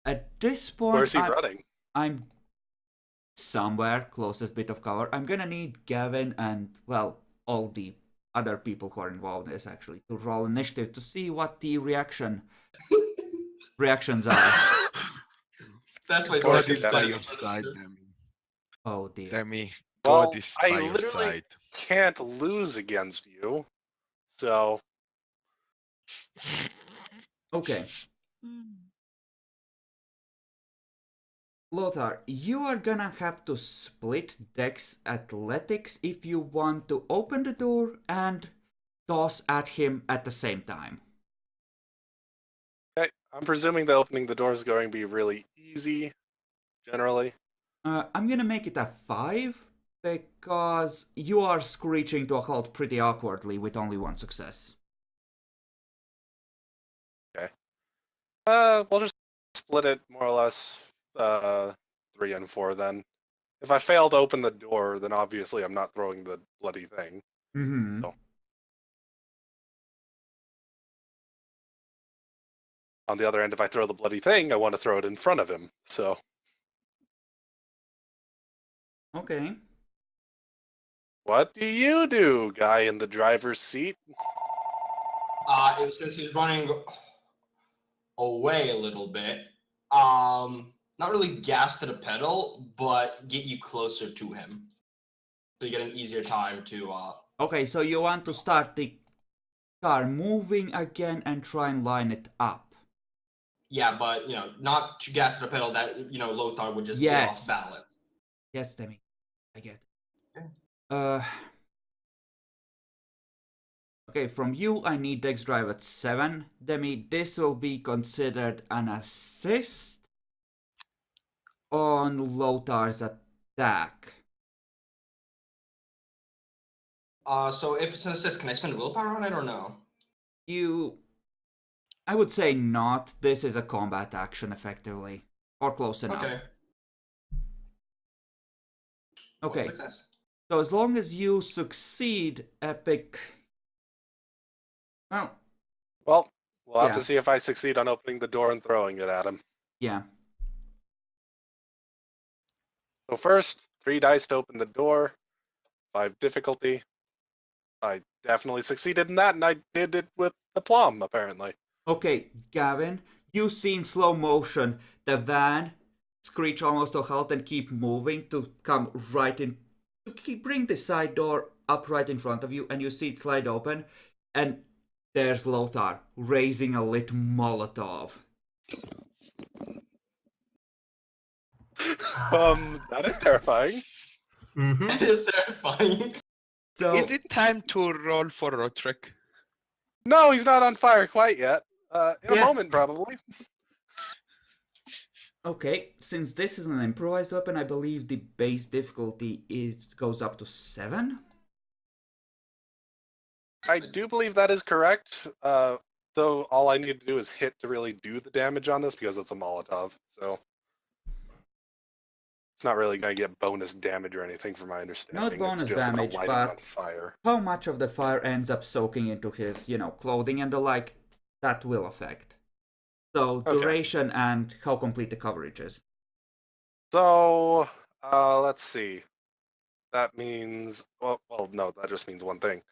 At this point, Where's he running? I'm somewhere closest bit of cover. I'm gonna need Gavin and, well, all the other people who are involved in this actually to roll initiative to see what the reactions are. That's why God God is is by Demi. your side, Demi. Oh dear. Demi, Well, God is I by your literally side. can't lose against you. So, Okay. Lothar, you are gonna have to split Dex Athletics if you want to open the door and toss at him at the same time. okay, I'm presuming that opening the door is going to be really easy, generally. I'm gonna make it a 5 because you are screeching to a halt pretty awkwardly with only one success. We'll just split it more or less 3 and 4 then. If I fail to open the door, then obviously I'm not throwing the bloody thing. Mm-hmm. So. On the other end, if I throw the bloody thing, I want to throw it in front of him. So, Okay. what do you do, guy in the driver's seat? It was since he's running away a little bit. Not really gas to the pedal, but get you closer to him, so you get an easier time to. Okay, so you want to start the car moving again and try and line it up. Yeah, but not to gas to the pedal. That Lothar would just get off Yes. balance. Yes, Demi. I get it. Yeah. Okay, from you, I need Dex Drive at 7. Demi, this will be considered an assist on Lothar's attack. So if it's an assist, can I spend willpower on it or no? I would say not. This is a combat action, effectively. Or close enough. Okay. Okay. One success. So as long as you succeed, Epic... Well, We'll have Yeah. to see if I succeed on opening the door and throwing it at him. yeah. So first, 3 dice to open the door, 5 difficulty. I definitely succeeded in that, and I did it with aplomb, apparently. Okay, Gavin, you see in slow motion the van screech almost to a halt and keep moving to come right in, to bring the side door up right in front of you, and you see it slide open, and there's Lothar raising a lit Molotov. That is terrifying. Mm-hmm. Is terrifying. So, Is it time to roll for road trick? No, he's not on fire quite yet. In a Yeah. moment, probably. okay, since this is an improvised weapon, I believe the base difficulty goes up to 7. I do believe that is correct. Though all I need to do is hit to really do the damage on this because it's a Molotov. So it's not really going to get bonus damage or anything from my understanding. bonus it's just damage, gonna light him on but- fire. How much of the fire ends up soaking into his, clothing and the like, that will affect. So, Okay. duration and how complete the coverage is. So let's see. That means well, no, that just means one thing.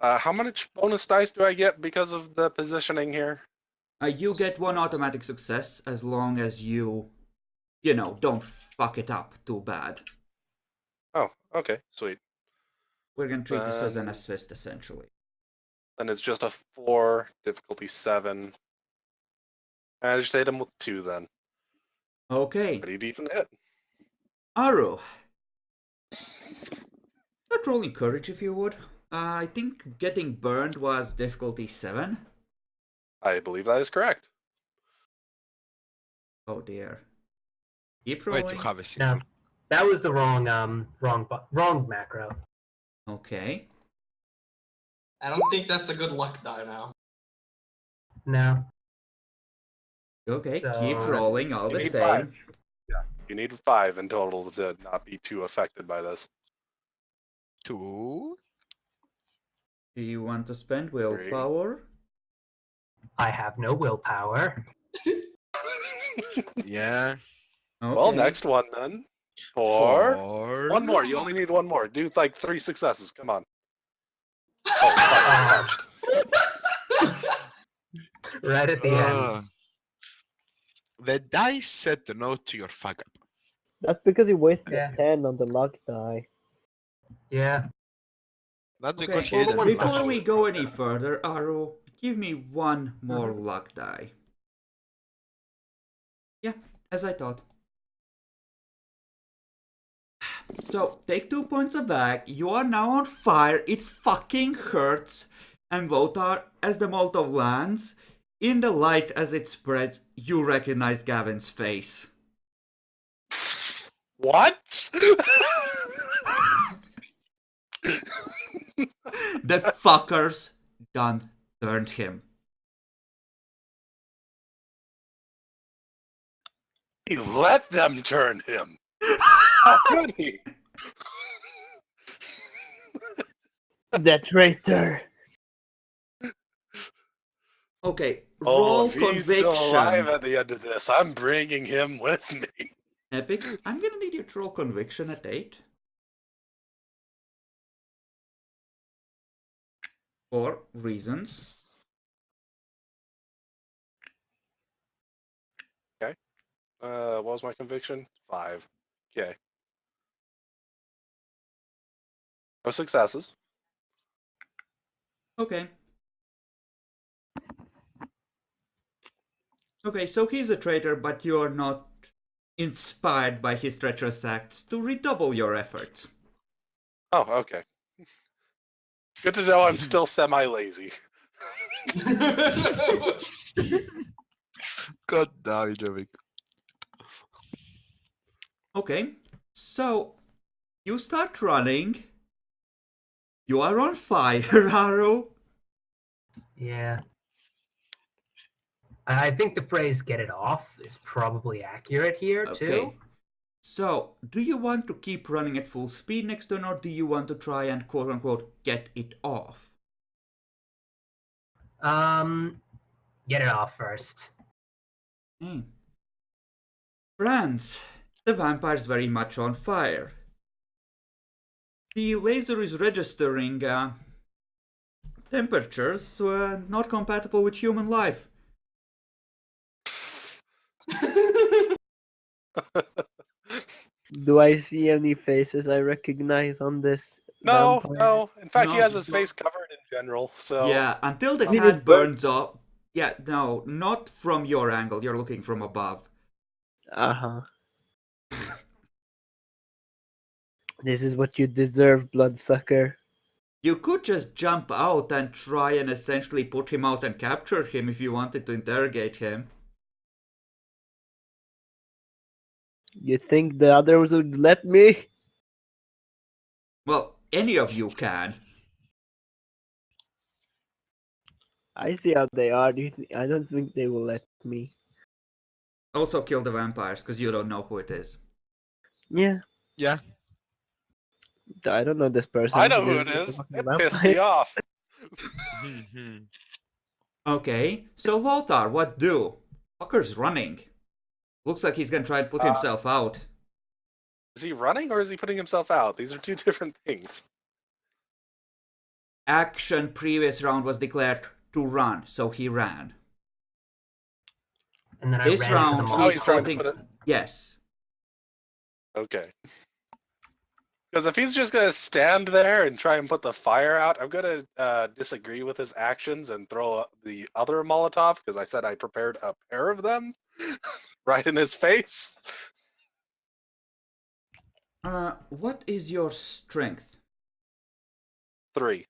How much bonus dice do I get because of the positioning here? You get 1 automatic success as long as you, don't fuck it up too bad. Oh, okay, sweet. We're gonna treat this as an Then- assist, essentially. Then it's just a 4, difficulty 7. I just hit him with 2 then. Okay, Pretty decent hit. Aru. Not rolling courage if you would. I think getting burned was difficulty 7. I believe that is correct. Oh dear. Keep Wait, rolling. you have a No, single. that was the wrong macro. Okay. I don't think that's a good luck die now. No. Okay, keep So- rolling all You the need same. 5. Yeah, you need 5 in total to not be too affected by this. 2. Do you want to spend willpower? I have no willpower. Yeah. Okay. Well, next one then. 4. 4. One more. You only need one more. Do like 3 successes. Come on. Oh, fuck, touched. Right at the end. The dice said no to your fuck up. That's because you wasted Yeah. a 10 on the luck die. Yeah. Not Okay, because he well, the didn't one touch before touch we you. go any further, Aru, give me one more luck die. Yeah, as I thought. So, take 2 points of back. You are now on fire. It fucking hurts. And Lothar, as the Molotov lands, in the light as it spreads, you recognize Gavin's face. What? The fuckers done turned him. He let them turn him. How could he? The traitor! Okay, Oh, roll if he's still alive conviction. at the end of this, I'm bringing him with me. Epic, I'm gonna need you to roll conviction at 8. For reasons. What was my conviction? 5. Okay. No successes. Okay. Okay, so he's a traitor, but you're not inspired by his treacherous acts to redouble your efforts. Oh, okay. Good to know I'm still semi-lazy. God damn it, Jovic. Okay, so you start running. You are on fire, Haru. Yeah. I think the phrase "get it off" is probably accurate here Okay. too. So, do you want to keep running at full speed next turn, or do you want to try and quote unquote get it off? Get it off first. Hmm. Franz, the vampire's very much on fire. The laser is registering temperatures not compatible with human life. Do I see any faces I recognize on this No, vampire? no. In fact, he No, has his face covered in general, so... Yeah, until the I mean, head it burns. burns off. Yeah, no, not from your angle. You're looking from above. Uh-huh. This is what you deserve, bloodsucker. You could just jump out and try and essentially put him out and capture him if you wanted to interrogate him. You think the others would let me? Well, any of you can. I see how they are. I don't think they will let me. Also kill the vampires, because you don't know who it is. Yeah, Yeah. I don't know this person. I know He who just it looks is. like a It vampire. pissed me off. Okay, so Lothar, what do? Fucker's running. Looks like he's gonna try and put himself out. Is he running or is he putting himself out? These are two different things. Action previous round was declared to run, so he ran. And then I This ran into the round, Now he's he's trying to putting... put it... Yes. Okay. Because if he's just going to stand there and try and put the fire out, I'm going to disagree with his actions and throw the other Molotov, because I said I prepared a pair of them right in his face. What is your strength? 3.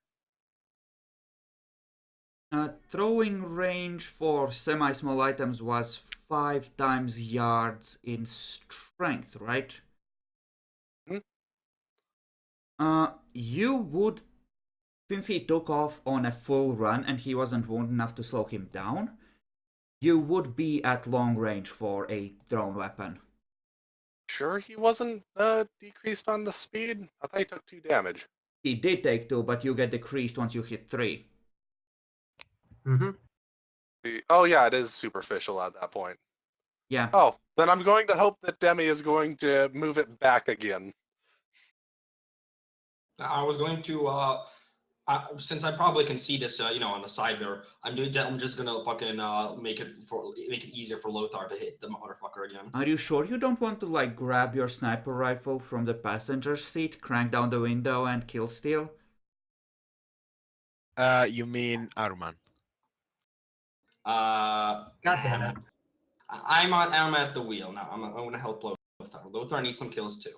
Throwing range for semi-small items was 5 times yards in strength, right? You would, since he took off on a full run and he wasn't wounded enough to slow him down, you would be at long range for a thrown weapon. Sure he wasn't decreased on the speed? I thought he took 2 damage. He did take 2, but you get decreased once you hit 3. Mm-hmm. Oh yeah, it is superficial at that point. Yeah. Oh, then I'm going to hope that Demi is going to move it back again. I was going to since I probably can see this, on the side mirror. I'm just gonna fucking make it easier for Lothar to hit the motherfucker again. Are you sure you don't want to, like, grab your sniper rifle from the passenger seat, crank down the window, and kill steal? You mean Aruman? God damn it. I'm at the wheel now. I'm gonna help Lothar. Lothar needs some kills too.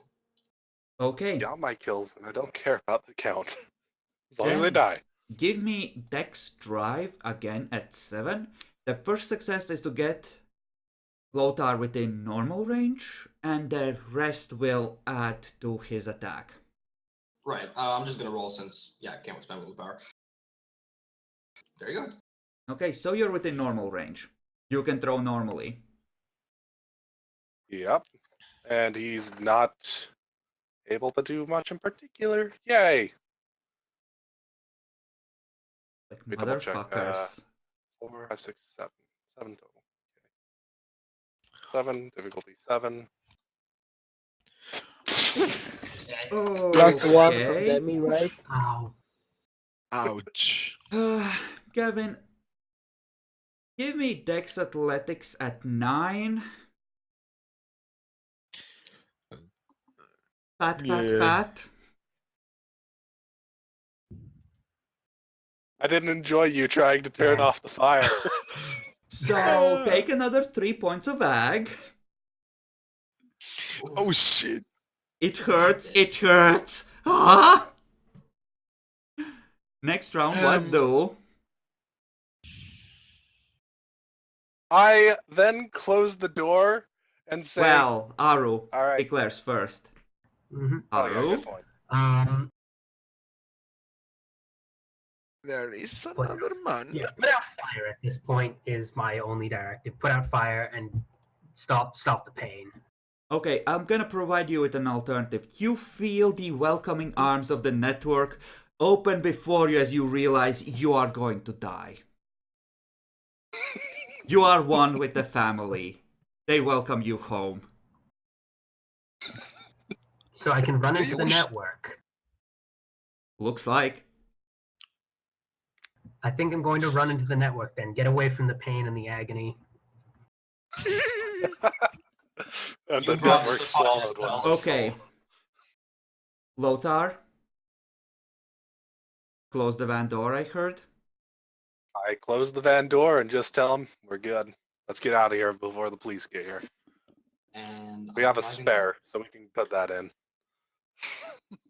Okay. Got my kills, and I don't care about the count. As long as they Then die. Give me Dex Drive again at 7. The first success is to get Lothar within normal range, and the rest will add to his attack. Right. I'm just gonna roll since I can't spend willpower. There you go. Okay, so you're within normal range. You can throw normally. Yep. And he's not able to do much in particular. Yay! Like Let me double check. motherfuckers. 4, 5, 6, 7. 7 total. Okay. 7, difficulty 7. Plus 1 from Okay. Demi, right? Ow. Ouch. Gavin, give me Dex Athletics at 9. Pat. I didn't enjoy you trying to turn off the fire. So take another 3 points of ag. Oh shit. It hurts. Ah! Next round, what do? I then close the door and say, Well, Aru all right. declares first. Mm-hmm. Oh, yeah, Aru? good point. There is another man. Yeah, put out fire at this point is my only directive. Put out fire and stop the pain. Okay, I'm gonna provide you with an alternative. You feel the welcoming arms of the network open before you as you realize you are going to die. You are one with the family. They welcome you home. So I can run into the network. Looks like. I think I'm going to run into the network then. Get away from the pain and the agony. And You the brought network this upon swallowed one. yourself. Okay. Lothar? Close the van door, I heard. I close the van door and just tell them, we're good. Let's get out of here before the police get here. And We have a spare, so we can put that in.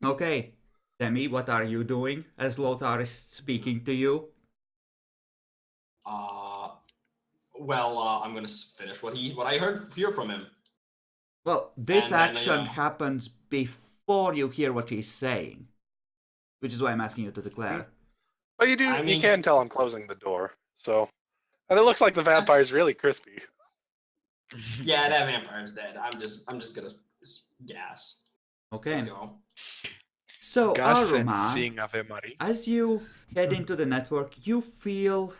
Okay. Demi, what are you doing as Lothar is speaking to you? I'm gonna finish what I hear from him. Well, this And then, action happens before you hear what he's saying. Which is why I'm asking you to declare. But you mean- can tell I'm closing the door. So, and it looks like the vampire's really crispy. Yeah, that vampire's dead. I'm just gonna gas. Okay. Let's go. So, Gas and Aruman, sing Ave Maria. as you head into the network, you feel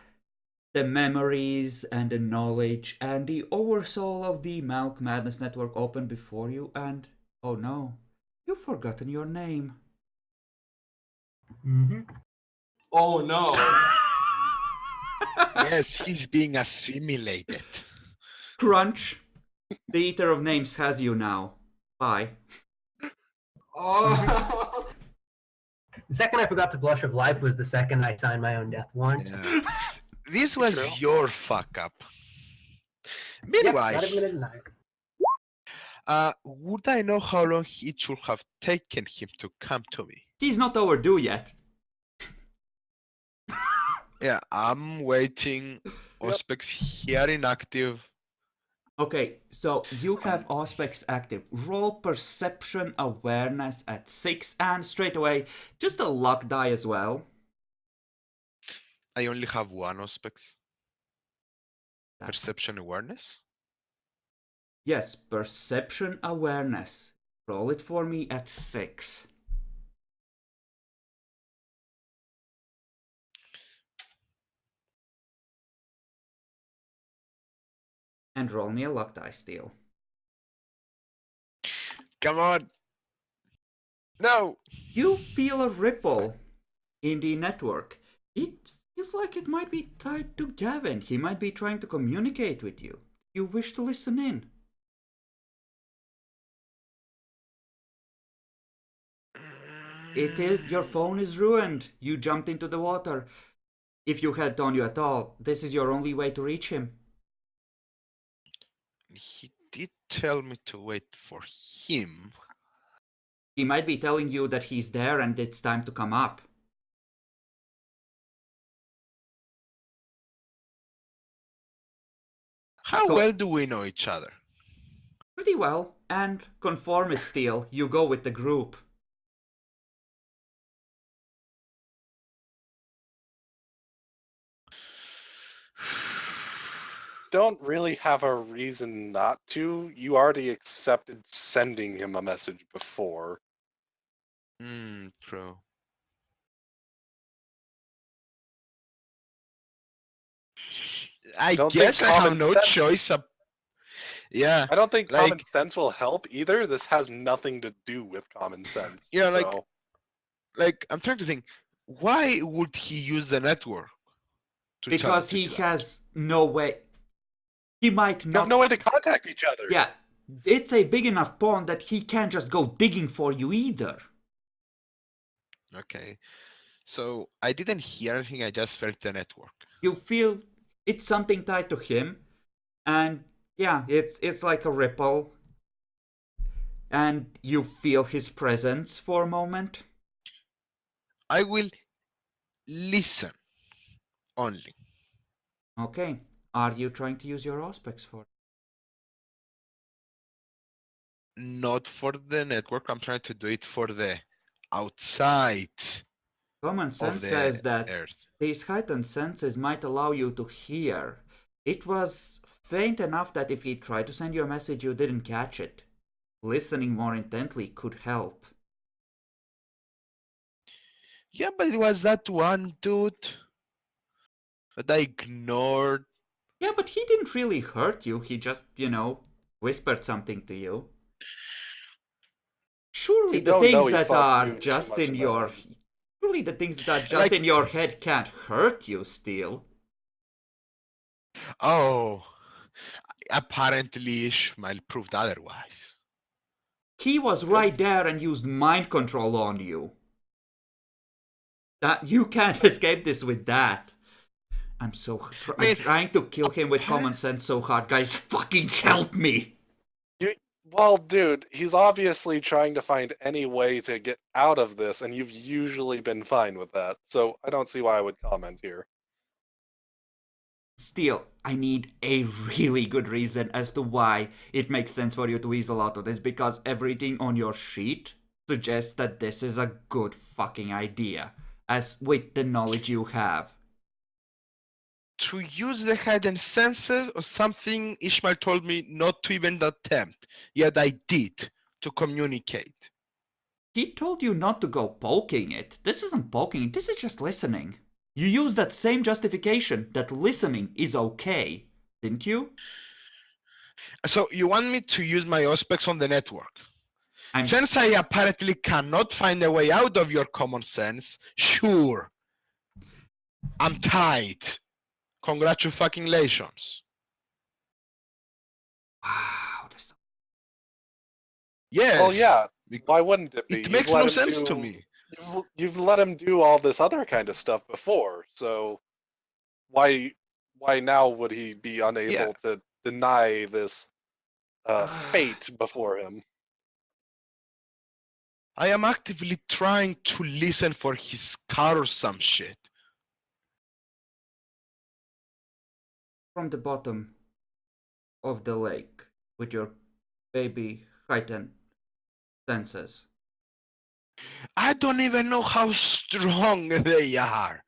the memories and the knowledge and the oversoul of the Malk Madness Network open before you, and oh no, you've forgotten your name. Mm-hmm. Oh no. Yes, he's being assimilated. Crunch! The Eater of Names has you now. Bye. Oh. The second I forgot to blush of life was the second I signed my own death warrant. Yeah. This was True. your fuck up. Yep, Meanwhile, not admitted tonight. would I know how long it should have taken him to come to me? He's not overdue yet. Yeah, I'm waiting. Auspex here inactive. Okay, so you have Auspex active. Roll perception awareness at 6, and straight away, just a luck die as well. I only have one Auspex. That's- Perception awareness. Yes, perception awareness. Roll it for me at 6. And roll me a luck die steal. Come on. No. You feel a ripple in the network. It feels like it might be tied to Gavin. He might be trying to communicate with you. You wish to listen in. It is, your phone is ruined. You jumped into the water. If you had done you at all, this is your only way to reach him. He did tell me to wait for him. He might be telling you that he's there and it's time to come up. How Go- well do we know each other? Pretty well. And conformist steal, you go with the group. Don't really have a reason not to. You already accepted sending him a message before. True. I Don't think guess I have common no sense- choice. Yeah, I don't think common like- sense will help either. This has nothing to do with common sense. Yeah, like- so. like I'm trying to think. Why would he use the network? To tell me Because to he do that? has no way. He might You have not. no way to contact each other. Yeah, it's a big enough pond that he can't just go digging for you either. Okay, so I didn't hear anything. I just felt the network. You feel it's something tied to him, and yeah, it's like a ripple, and you feel his presence for a moment. I will listen only. Okay, are you trying to use your Auspex for it? Not for the network. I'm trying to do it for the outside Common of sense the says that earth. these heightened senses might allow you to hear. It was faint enough that if he tried to send you a message, you didn't catch it. Listening more intently could help. Yeah, but it was that one dude that I ignored. Yeah, but he didn't really hurt you. He just, whispered something to you. Surely You the don't know things he that fucked are you too just much in about your... him. Surely the things that are just Like- in your head can't hurt you still. Oh, apparently Ishmael proved otherwise. He was right there and used mind control on you. That you can't escape this with that. I'm mean, I'm trying to kill him with common sense so hard, guys. Fucking help me! Well, dude, he's obviously trying to find any way to get out of this, and you've usually been fine with that. So I don't see why I would comment here. Still, I need a really good reason as to why it makes sense for you to weasel out of this, because everything on your sheet suggests that this is a good fucking idea, as with the knowledge you have. To use the hidden senses or something Ishmael told me not to even attempt, yet I did to communicate. He told you not to go poking it. This isn't poking it, this is just listening. You used that same justification that listening is okay, didn't you? So you want me to use my Auspex on the network? I'm Since I apparently cannot find a way out of your common sense, sure. I'm tied. Congratulations. Wow, this... Yes. Well, yeah. bec- Why wouldn't it be? It You've makes let no him sense to do- me. You've let him do all this other kind of stuff before, so why now would he be unable Yeah. to deny this fate before him? I am actively trying to listen for his car or some shit. from the bottom of the lake with your baby heightened senses. I don't even know how strong they are.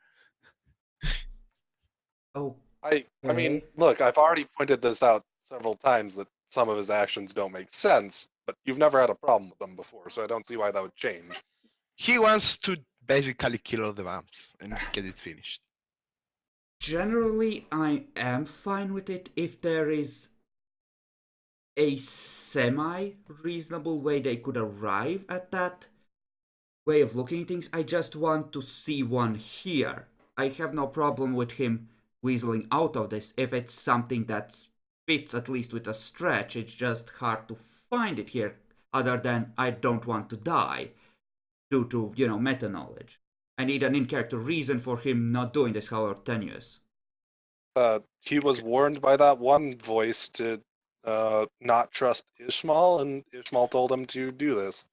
Oh, I mean, Okay. look, I've already pointed this out several times that some of his actions don't make sense, but you've never had a problem with them before, so I don't see why that would change. He wants to basically kill all the vamps and get it finished. generally, I am fine with it if there is a semi-reasonable way they could arrive at that way of looking at things. I just want to see one here. I have no problem with him weaseling out of this if it's something that fits at least with a stretch. It's just hard to find it here, other than I don't want to die due to, meta knowledge. I need an in-character reason for him not doing this, however tenuous. He was warned by that one voice to not trust Ishmael, and Ishmael told him to do this.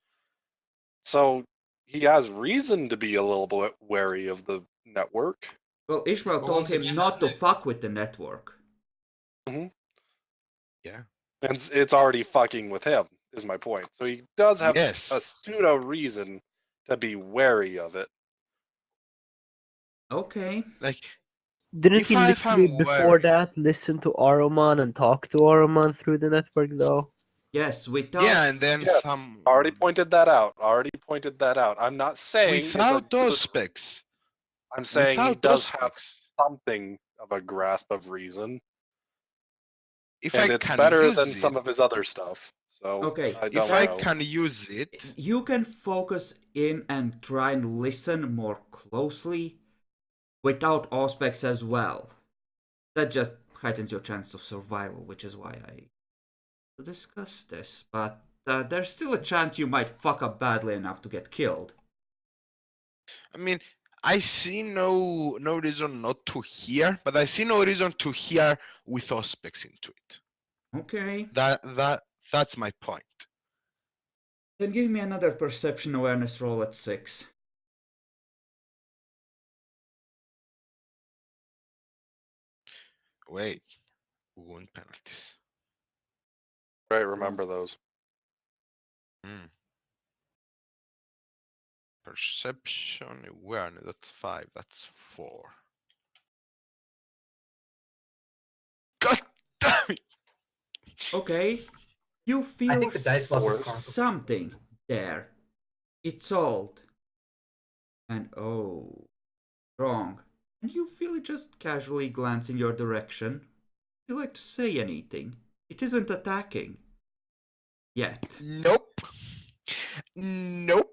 So he has reason to be a little bit wary of the network. Well, Ishmael But told once him again, not to doesn't it- fuck with the network. Yeah. And it's already fucking with him, is my point. So he does have Yes. a pseudo reason to be wary of it. Okay. Like, Didn't If he I literally found before where- that listen to Aruman and talk to Aruman through the network though? Yes, without. yeah, and then Yes, some. Already pointed that out. I'm not saying it's a Without those good- specs. I'm saying he Without those does have specs. something of a grasp of reason, If and I it's can better use than it, some of his other stuff. So Okay, I if don't if I know. can use it, You can focus in and try and listen more closely without aspects as well. That just heightens your chance of survival, which is why I discuss this. But there's still a chance you might fuck up badly enough to get killed. I mean, I see no reason not to hear, but I see no reason to hear with aspects into it. Okay. That's my point. Then give me another perception awareness roll at 6. Wait, wound penalties. Right, remember those. Hmm. Perception awareness. That's 5. That's 4. God damn it! Okay. You feel think the dice level is something there. It's old. And wrong. And you feel it just casually glance in your direction. You like to say anything. It isn't attacking. Yet. Nope. Nope.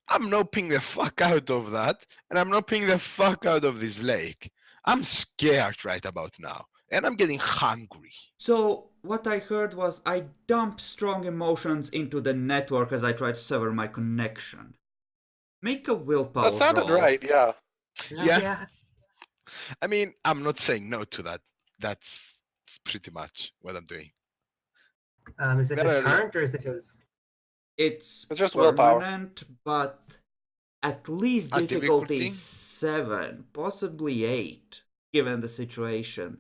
I'm noping the fuck out of that, and I'm noping the fuck out of this lake. I'm scared right about now, and I'm getting hungry. So, what I heard was I dump strong emotions into the network as I try to sever my connection. Make a willpower That sounded roll. right, yeah. Yeah. I mean, I'm not saying no to that. That's pretty much what I'm doing. Is it Better his current or is it his? It's It's just willpower. permanent, but at least A difficulty difficulty? 7, possibly 8, given the situation.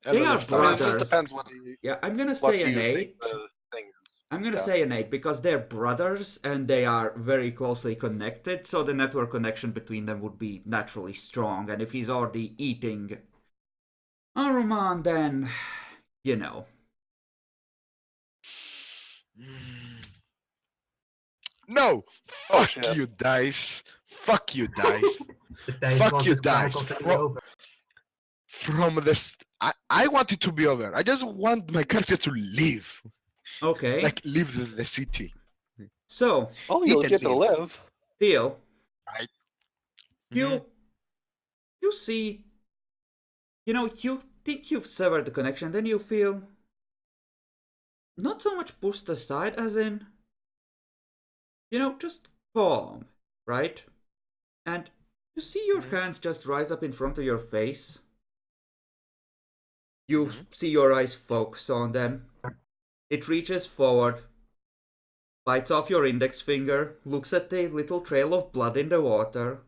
And They are other stuff. I mean, it brothers. just depends what you, Yeah, I'm gonna what say an you 8. think the thing is. I'm gonna Yeah. say an 8 because they're brothers and they are very closely connected, so the network connection between them would be naturally strong. And if he's already eating Aruman, then, you know. No! Oh, Fuck shit. you, dice. Fuck you, dice. The dice Fuck want you, this chronicle dice. to be over. From this, I want it to be over. I just want my character to leave. Okay, Like, leave the city. so, Oh, you'll Eat and get to leave. live. Theo, Right. you see, you think you've severed the connection, then you feel not so much pushed aside as in, just calm, right? And you see your hands just rise up in front of your face. You see your eyes focus on them. It reaches forward, bites off your index finger, looks at the little trail of blood in the water.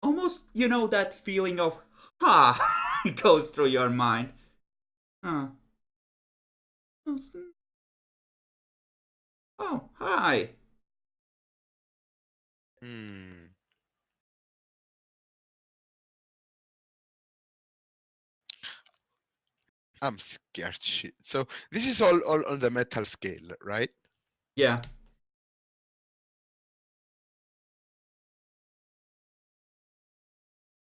almost, that feeling of, ha, goes through your mind. Huh. Oh, hi. Hmm. I'm scared shit. So this is all on the metal scale, right? Yeah.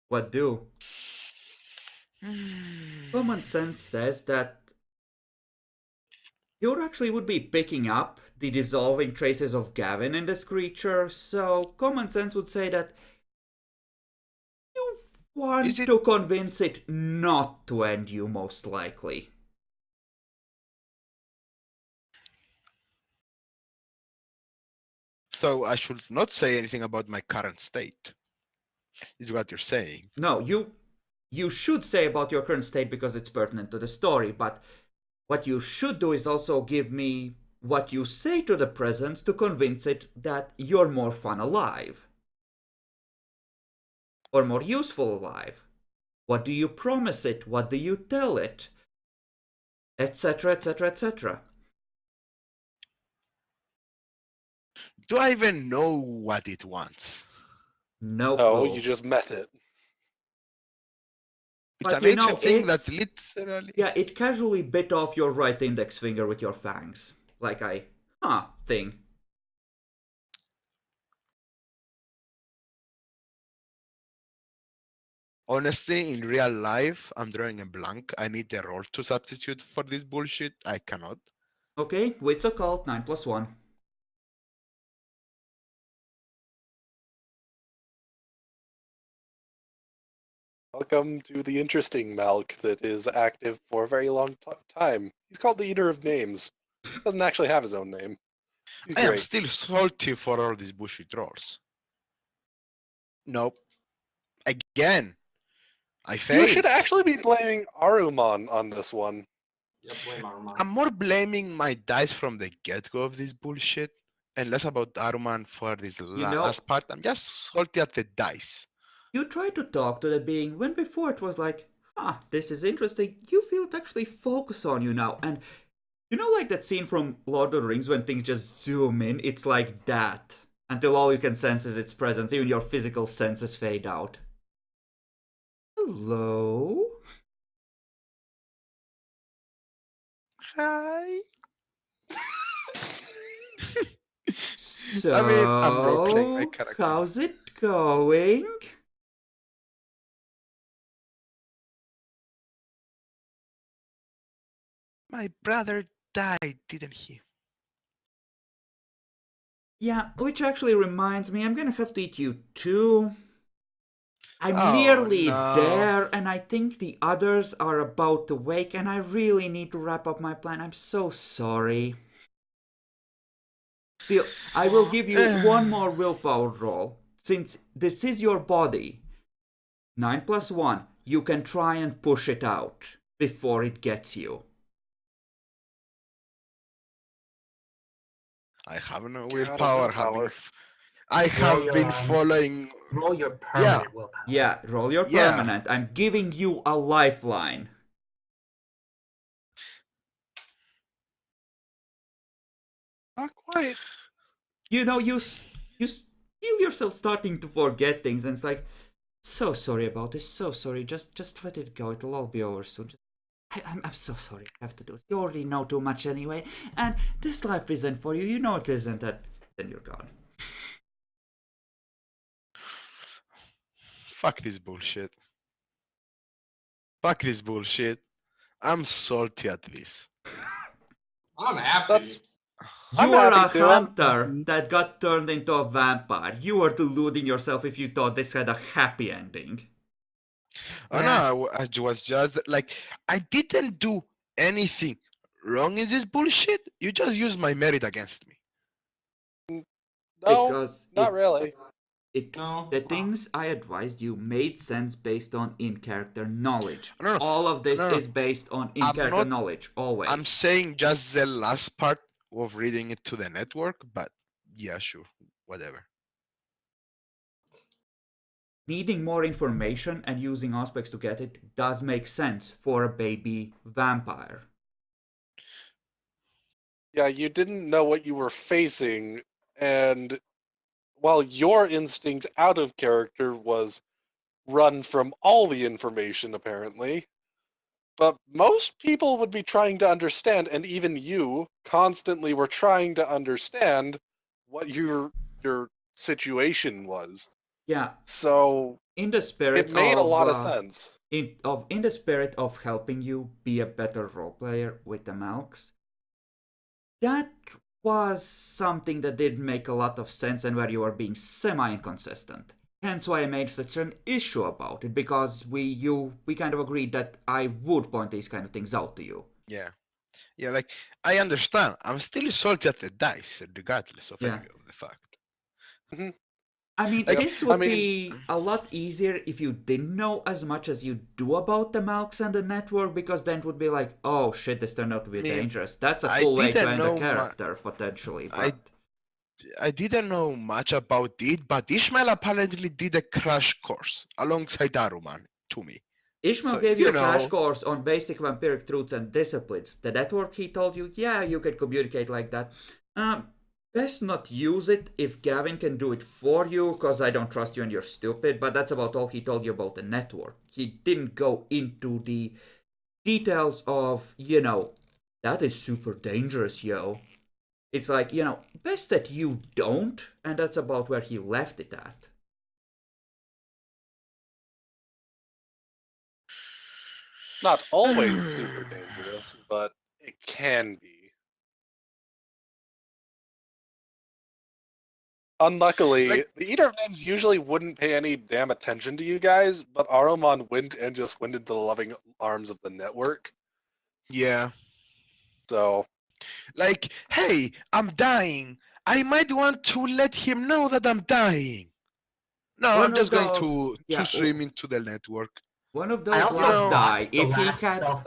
What do? Common sense says that you actually would be picking up the dissolving traces of Gavin in this creature, so common sense would say that you Is want it to convince it not to end you, most likely. so I should not say anything about my current state? Is what you're saying? No, you should say about your current state because it's pertinent to the story, but what you should do is also give me what you say to the presence to convince it that you're more fun alive. Or more useful alive. What do you promise it? What do you tell it? Etc., etc., etc. Do I even know what it wants? No No, clue. you just met it. It's But an ancient thing that it's... literally. Yeah, it casually bit off your right index finger with your fangs. Like thing. Honestly, in real life, I'm drawing a blank. I need a roll to substitute for this bullshit. I cannot. Okay, wits occult, 9+1. Welcome to the interesting Malk that is active for a very long time. He's called the Eater of Names. Doesn't actually have his own name. He's I am great. still salty for all these bullshit rolls. Nope. Again, I failed. You should actually be blaming Arumon on this one. Yeah, blame Armand. I'm more blaming my dice from the get-go of this bullshit and less about Aruman for this last part. I'm just salty at the dice. You try to talk to the being when before it was like, this is interesting. You feel it actually focus on you now. And like that scene from Lord of the Rings when things just zoom in? It's like that. Until all you can sense is its presence. Even your physical senses fade out. Hello? Hi. So, I mean, I'm role-playing my character. how's it going? My brother died, didn't he? Yeah, which actually reminds me, I'm gonna have to eat you too. I'm Oh, nearly no. there, and I think the others are about to wake, and I really need to wrap up my plan. I'm so sorry. Still, I will give you one more willpower roll. Since this is your body, 9+1, you can try and push it out before it gets you. I have no God, willpower. willpower. I have your, been following. Roll your permanent willpower. Yeah, roll your Yeah. permanent. I'm giving you a lifeline. Not quite. You feel yourself starting to forget things, and it's like, so sorry about this, so sorry. Just let it go. It'll all be over soon. I'm so sorry. I have to do this. You already know too much anyway, and this life isn't for you. You know it isn't. Then you're gone. Fuck this bullshit. Fuck this bullshit. I'm salty at this. I'm happy. That's You I'm are a happy too. hunter that got turned into a vampire. You are deluding yourself if you thought this had a happy ending. Oh no, I was just like, I didn't do anything wrong in this bullshit. You just used my merit against me. No, Because not really. No. The things I advised you made sense based on in-character knowledge. No. All of this No. is based on in-character not- knowledge, always. I'm saying just the last part of reading it to the network, but yeah, sure, whatever. needing more information and using aspects to get it does make sense for a baby vampire. Yeah, you didn't know what you were facing, and while your instinct out of character was run from all the information, apparently, but most people would be trying to understand, and even you constantly were trying to understand what your situation was. Yeah, So in the spirit it made a of lot of sense. in the spirit of helping you be a better role player with the Malks, that was something that did make a lot of sense and where you were being semi-inconsistent. Hence why I made such an issue about it, because we kind of agreed that I would point these kind of things out to you. Yeah. Yeah, like I understand. I'm still salty at the dice, regardless of Yeah. any of the fact. I mean, Like, this would be a lot easier if you didn't know as much as you do about the Malks and the network, because then it would be like, oh shit, this turned out to be dangerous. That's a I cool way to didn't end a know character, potentially. But I didn't know much about it, but Ishmael apparently did a crash course alongside Aruman to me. Ishmael So, gave you you a crash know- course on basic vampiric truths and disciplines. The network, he told you, yeah, you can communicate like that. Best not use it if Gavin can do it for you, because I don't trust you and you're stupid, but that's about all he told you about the network. He didn't go into the details of, that is super dangerous, yo. It's like, best that you don't, and that's about where he left it at. Not always super dangerous, but it can be. Unluckily, Like- the Eater of Names usually wouldn't pay any damn attention to you guys, but Aruman went and just went into the loving arms of the network. Yeah. So, Like, hey, I'm dying. I might want to let him know that I'm dying. No, One I'm of just going those- to swim into the network. One of I those also luck die. watched the If he last had self.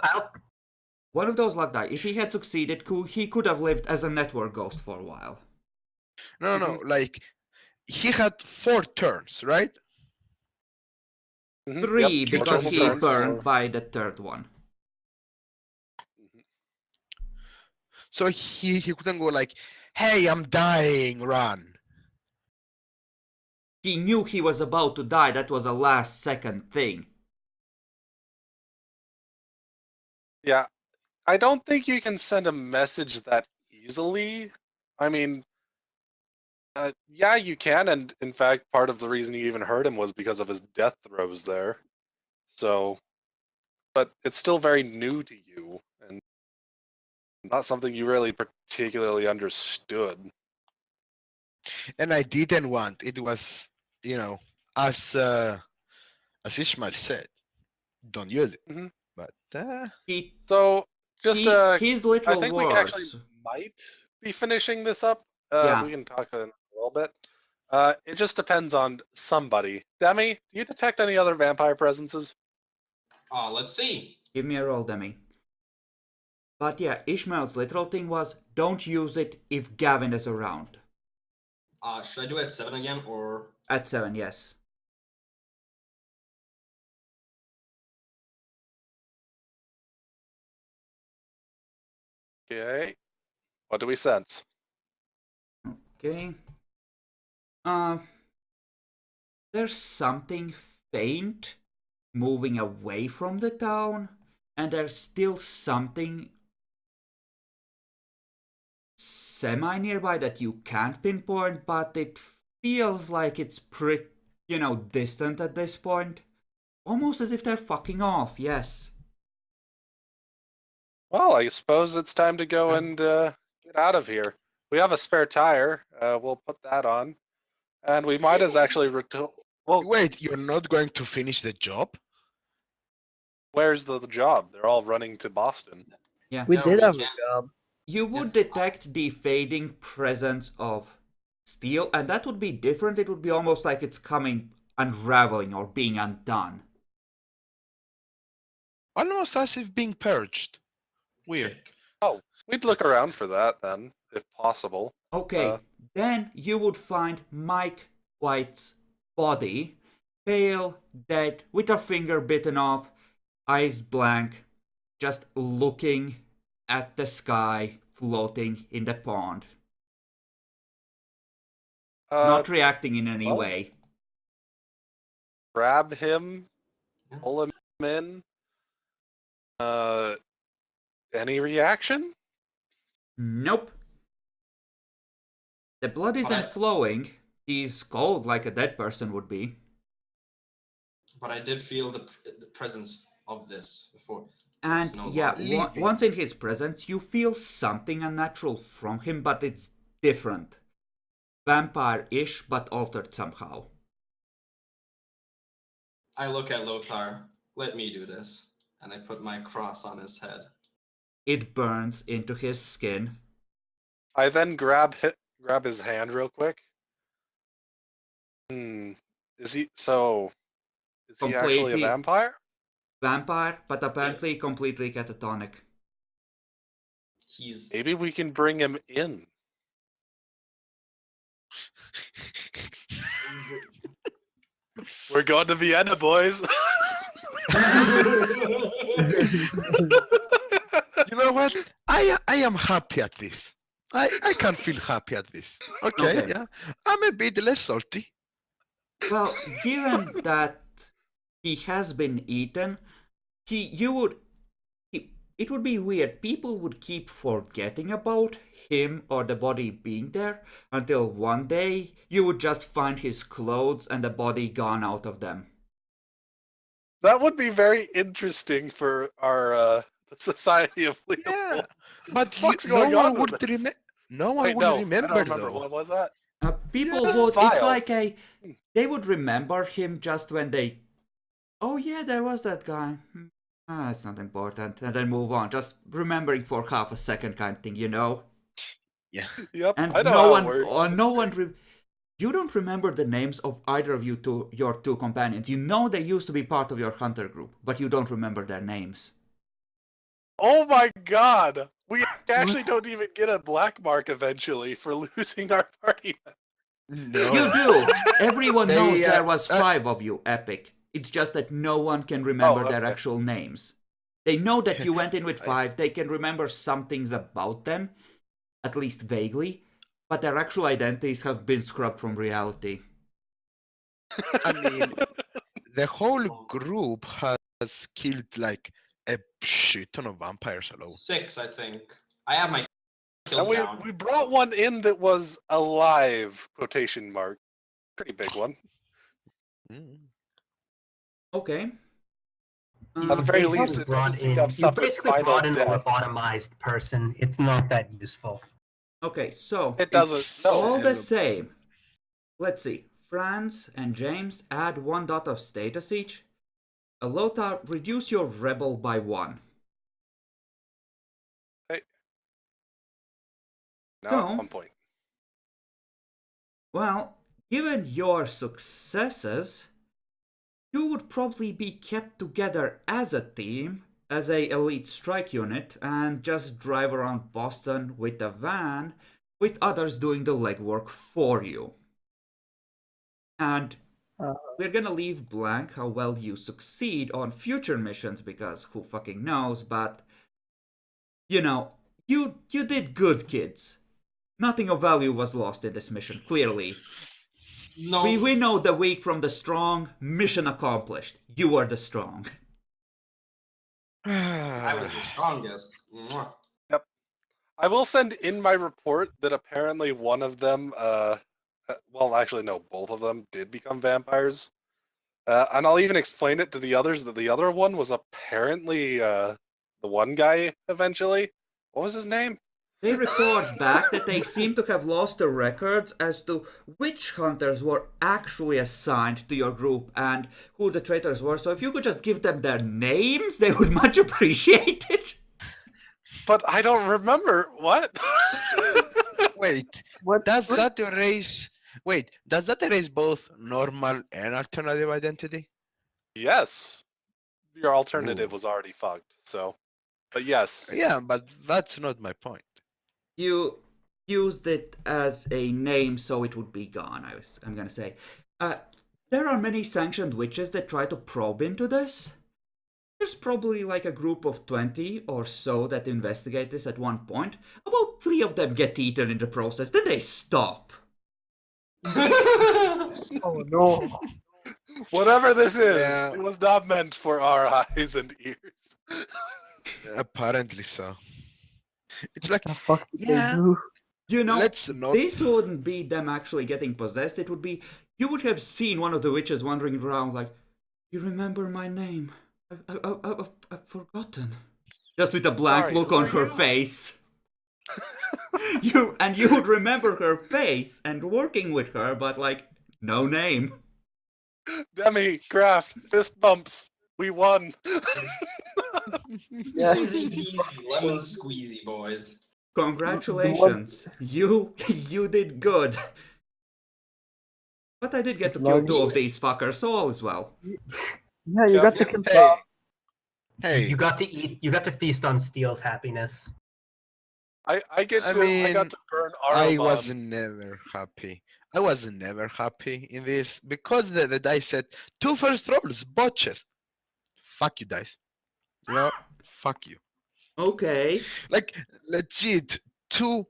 one of those luck die. If he had succeeded, he could have lived as a network ghost for a while. No, like he had 4 turns, right? 3 4 because total he turns, burned so- by the third one. So he couldn't go like, hey, I'm dying, run. He knew he was about to die. That was a last second thing. Yeah, I don't think you can send a message that easily. I mean, yeah, you can, and in fact, part of the reason you even heard him was because of his death throes there. So, but it's still very new to you, and not something you really particularly understood. And I didn't want. It was, as Ishmael said, don't use it. Mhm. But He So, just his I literal think we words. actually might be finishing this up. Yeah. We can talk in a little bit. It just depends on somebody. Demi, do you detect any other vampire presences? Let's see. Give me a roll, Demi. But yeah, Ishmael's literal thing was, don't use it if Gavin is around. Should I do it at 7 again, or At 7, yes. Okay. What do we sense? Okay. There's something faint moving away from the town, and there's still something semi nearby that you can't pinpoint, but it feels like it's pretty, distant at this point. Almost as if they're fucking off, yes. Well, I suppose it's time to go and get out of here. We have a spare tire. We'll put that on, and we might as actually well, wait, you're not going to finish the job? where's the job? They're all running to Boston. Yeah. We No, did we have a can't. job. You would detect the fading presence of steel, and that would be different. It would be almost like it's coming unraveling or being undone. Almost as if being purged. Weird. Check. We'd look around for that then, if possible. Okay, then you would find Mike White's body pale, dead, with her finger bitten off, eyes blank, just looking at the sky floating in the pond. Not reacting in any well, way. Grab him, Yeah. pull him in. Any reaction? Nope. The blood isn't Alright. flowing. He's cold like a dead person would be. But I did feel the presence of this before. And It's no yeah, longer- once in his presence, you feel something unnatural from him, but it's different. Vampire-ish, but altered somehow. I look at Lothar. Let me do this. And I put my cross on his head. It burns into his skin. I then grab his hand real quick. Is he actually a Completely- vampire? Vampire, but apparently completely catatonic. He's Maybe we can bring him in. We're going to Vienna, boys. You know what? I am happy at this. I can feel happy at this. Okay, Okay. yeah. I'm a bit less salty. Well, given that he has been eaten, it would be weird. People would keep forgetting about him or the body being there until one day you would just find his clothes and the body gone out of them. That would be very interesting for our Society of Leopold. Yeah, but What's no going on one with would this? remember. No one Wait, would no, I remember, don't remember. though. What was that? People This would. file. It's like they would remember him just when they. Oh yeah, there was that guy. It's not important, and then move on. Just remembering for half a second, kind of thing, you know. Yeah. Yep, And I know no how one, it works. or no one. You don't remember the names of either of your two companions. You know they used to be part of your hunter group, but you don't remember their names. Oh my god! We actually don't even get a black mark eventually for losing our party. No. You do. Everyone They, knows there was 5 of you, Epic. It's just that no one can remember their okay. actual names. They know that you went in with 5. They can remember some things about them, at least vaguely, but their actual identities have been scrubbed from reality. I mean, the whole group has killed like a shit ton of vampires alone. 6, I think. I have my kill And count. we brought one in that was alive, quotation mark. Pretty big one. Mm. Okay. At the very basically least, it brought doesn't seem in- to have you suffered basically final brought in a death. lobotomized person. It's not that useful. Okay, so It doesn't. It's No. all the terrible. same. Let's see. Franz and James add 1 dot of status each. Lothar, reduce your rebel by 1. Now So- at 1 point. Well, given your successes, you would probably be kept together as a team, as a elite strike unit, and just drive around Boston with a van, with others doing the legwork for you. And we're gonna leave blank how well you succeed on future missions, because who fucking knows, but you know, you did good, kids. Nothing of value was lost in this mission, clearly. No, We know the weak from the strong. Mission accomplished. You are the strong. I was the strongest. Mwah. I will send in my report that apparently one of them, well, actually, no, both of them did become vampires. And I'll even explain it to the others that the other one was apparently the one guy eventually. What was his name? They report back that they seem to have lost the records as to which hunters were actually assigned to your group and who the traitors were. So if you could just give them their names, they would much appreciate it. But I don't remember. What? Wait, What? does that erase? Wait, does that erase both normal and alternative identity? Yes. Your alternative Ooh. was already fucked, so. But yes. Yeah, but that's not my point. You used it as a name, so it would be gone. I'm gonna say. there are many sanctioned witches that try to probe into this. There's probably like a group of 20 or so that investigate this at one point. About 3 of them get eaten in the process, then they stop. Oh no. Whatever this is, Yeah. it was not meant for our eyes and ears. Apparently so. It's like, The fuck did yeah, they do? You know, let's not. this wouldn't be them actually getting possessed. It would be, you would have seen one of the witches wandering around like, you remember my name? I've forgotten. Just with a blank Sorry, look who on are her you? face. You would remember her face and working with her, but like, no name. Demi, Kraft, fist bumps. We won. Yes. Easy peasy, lemon squeezy, boys. Congratulations. You did good. But I did get As to kill long 2 as- of these fuckers, so all is well. Yeah, you Yeah. got to kill Hey, hey. You got to eat. You got to feast on Steel's happiness. I I got mean, to burn I Arabon. was never happy. I was never happy in this because the dice said 2 first rolls, botches. Fuck you, dice. You know, fuck you. Okay. Like legit, two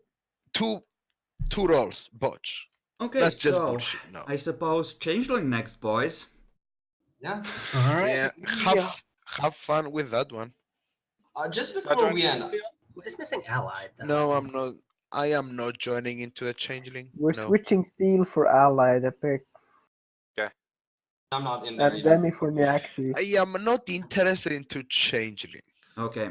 rolls, botch. Okay, That's just so bullshit. No. I suppose Changeling next, boys. Yeah. All right. Yeah, have fun with that one. Just Not before joining we the end, Steel? We're just missing allied. Though. No, I'm not. I am not joining into the changeling. We're No. switching Steel for Allied Epic I'm not in there and either. Demi for Niaxi. I am not interested into changeling Okay.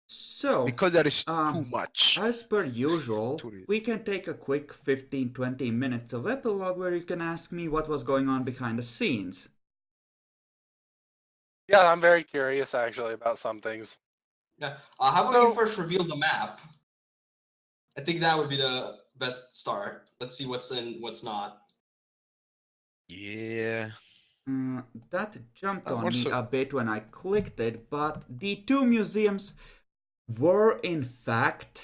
So, because there is too um, much. as per usual, To read. we can take a quick 15-20 minutes of epilogue where you can ask me what was going on behind the scenes. Yeah, I'm very curious actually about some things. Yeah. How about So- you first reveal the map? I think that would be the best start. Let's see what's in, what's not. Yeah. That jumped I'm on me also- a bit when I clicked it, but the 2 museums were in fact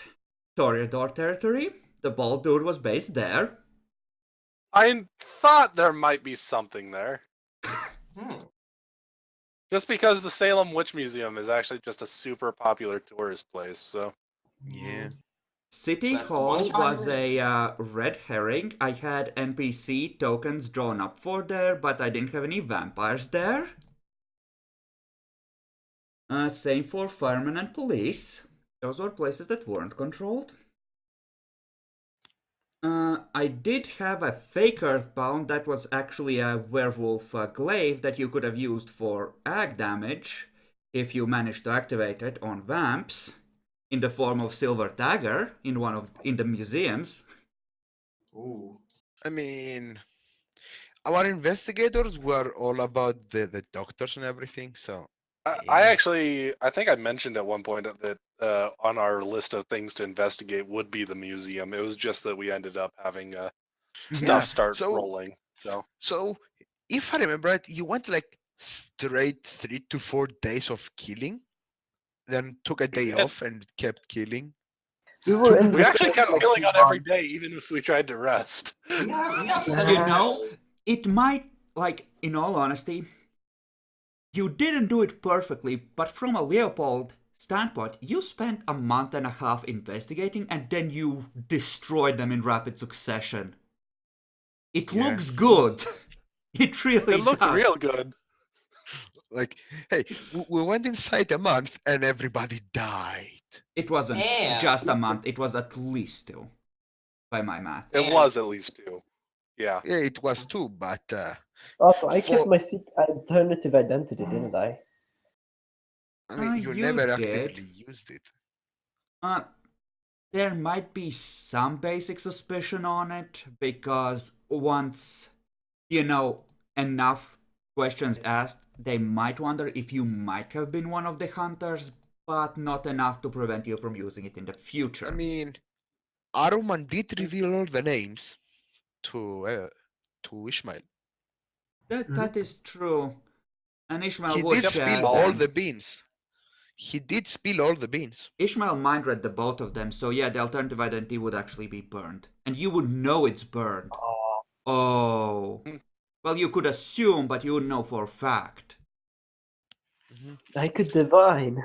Toreador territory. The bald dude was based there. I thought there might be something there. Hmm. Just because the Salem Witch Museum is actually just a super popular tourist place, so Yeah. City So that's the Hall one was genre? a red herring. I had NPC tokens drawn up for there, but I didn't have any vampires there. Same for firemen and police. Those were places that weren't controlled. I did have a fake earthbound that was actually a werewolf glaive that you could have used for ag damage if you managed to activate it on vamps in the form of Silver Dagger in the museums. Ooh. I mean, our investigators were all about the doctors and everything, so I think I mentioned at one point that on our list of things to investigate would be the museum. It was just that we ended up having stuff start so- rolling. So if I remember right, you went like straight 3 to 4 days of killing, then took a day did. off and kept killing. We were in we the actually kept like, killing on every day, even if we tried to rest. We have You 7 know, kills. It might, like, in all honesty, you didn't do it perfectly, but from a Leopold standpoint, you spent a month and a half investigating and then you destroyed them in rapid succession. It Yeah. looks good. It really It looks does. real good. Like, hey, we went inside a month and everybody died. It wasn't And- just a month, it was at least 2, by my math. It And- was at least 2. Yeah. Yeah, it was too, but Also, I kept For- my alternative identity, didn't I? I mean, you you never did. actively used it. There might be some basic suspicion on it, because once, enough questions asked, they might wonder if you might have been one of the hunters, but not enough to prevent you from using it in the future. I mean, Aruman did reveal all the names to Ishmael. That is true. And Ishmael He would did share spill all them. the beans. He did spill all the beans. Ishmael mind read the both of them, so yeah, the alternative identity would actually be burned. And you would know it's burned. Oh. Well, you could assume, but you would know for a fact. I could divine.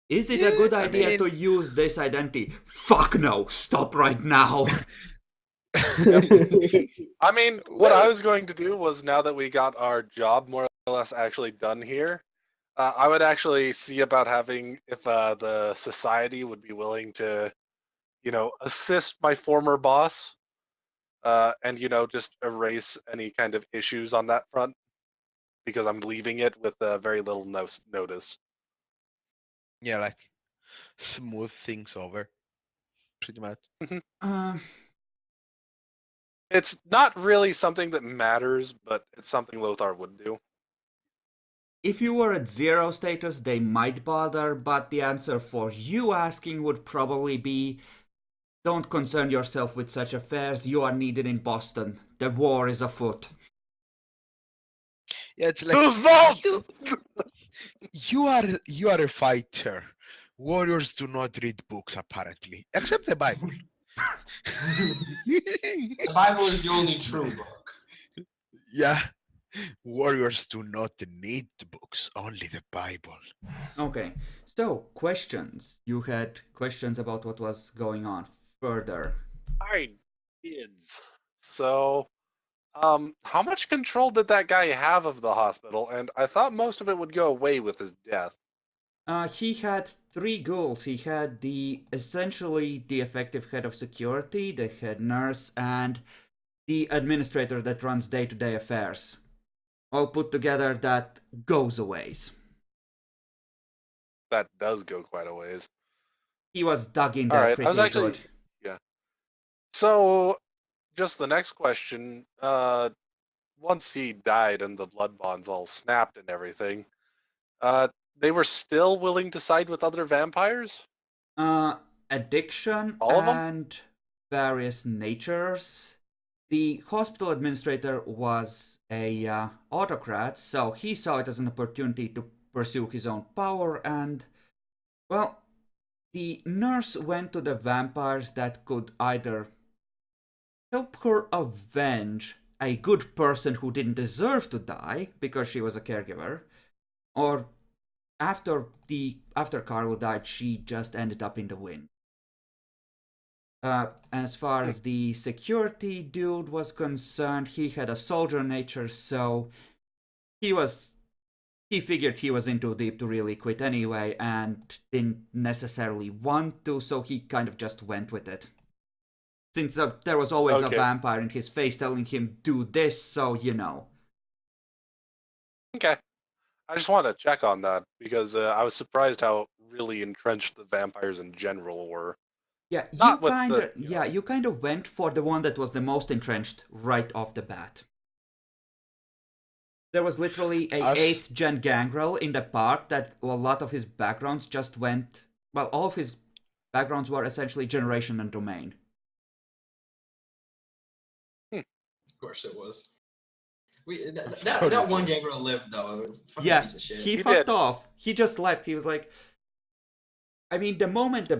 Is it a good I idea mean- to use this identity? Fuck no! Stop right now! I mean, what I Well- was going to do was, now that we got our job more or less actually done here, I would actually see about having, if the society would be willing to, assist my former boss, and, just erase any kind of issues on that front, because I'm leaving it with very little notice. Yeah, like smooth things over, pretty much. Uh, It's not really something that matters, but it's something Lothar would do. if you were at 0 status, they might bother, but the answer for you asking would probably be, don't concern yourself with such affairs, you are needed in Boston. The war is afoot. Yeah, it's like Those votes! you are a fighter. Warriors do not read books apparently, except the Bible. The Bible is the only true book. Yeah, warriors do not need books, only the Bible. Okay, so questions. You had questions about what was going on further. Alright, kids. So, how much control did that guy have of the hospital? And I thought most of it would go away with his death. He had 3 goals. He had essentially the effective head of security, the head nurse, and the administrator that runs day-to-day affairs. All put together, that goes a ways. That does go quite a ways. He was dug in there Alright, pretty I was actually... good. Yeah. So, just the next question. Once he died and the blood bonds all snapped and everything, they were still willing to side with other vampires? Addiction All of 'em? and various natures. The hospital administrator was a autocrat, so he saw it as an opportunity to pursue his own power, and, well, the nurse went to the vampires that could either help her avenge a good person who didn't deserve to die because she was a caregiver, or after Carlo died, she just ended up in the wind. As far as the security dude was concerned, he had a soldier nature, so he figured he was in too deep to really quit anyway, and didn't necessarily want to, so he kind of just went with it. Since there was always a Okay. vampire in his face telling him, do this, so Okay. I just wanted to check on that, because I was surprised how really entrenched the vampires in general were. Yeah, Not with the, you kind of went for the one that was the most entrenched right off the bat. There was literally a Us- 8th gen gangrel in the park that a lot of his backgrounds just went. Well, all of his backgrounds were essentially generation and domain. Of course it was. That one gangrel lived though. Fucking Yeah, piece of shit. he He fucked did. off. He just left. He was like, I mean, the moment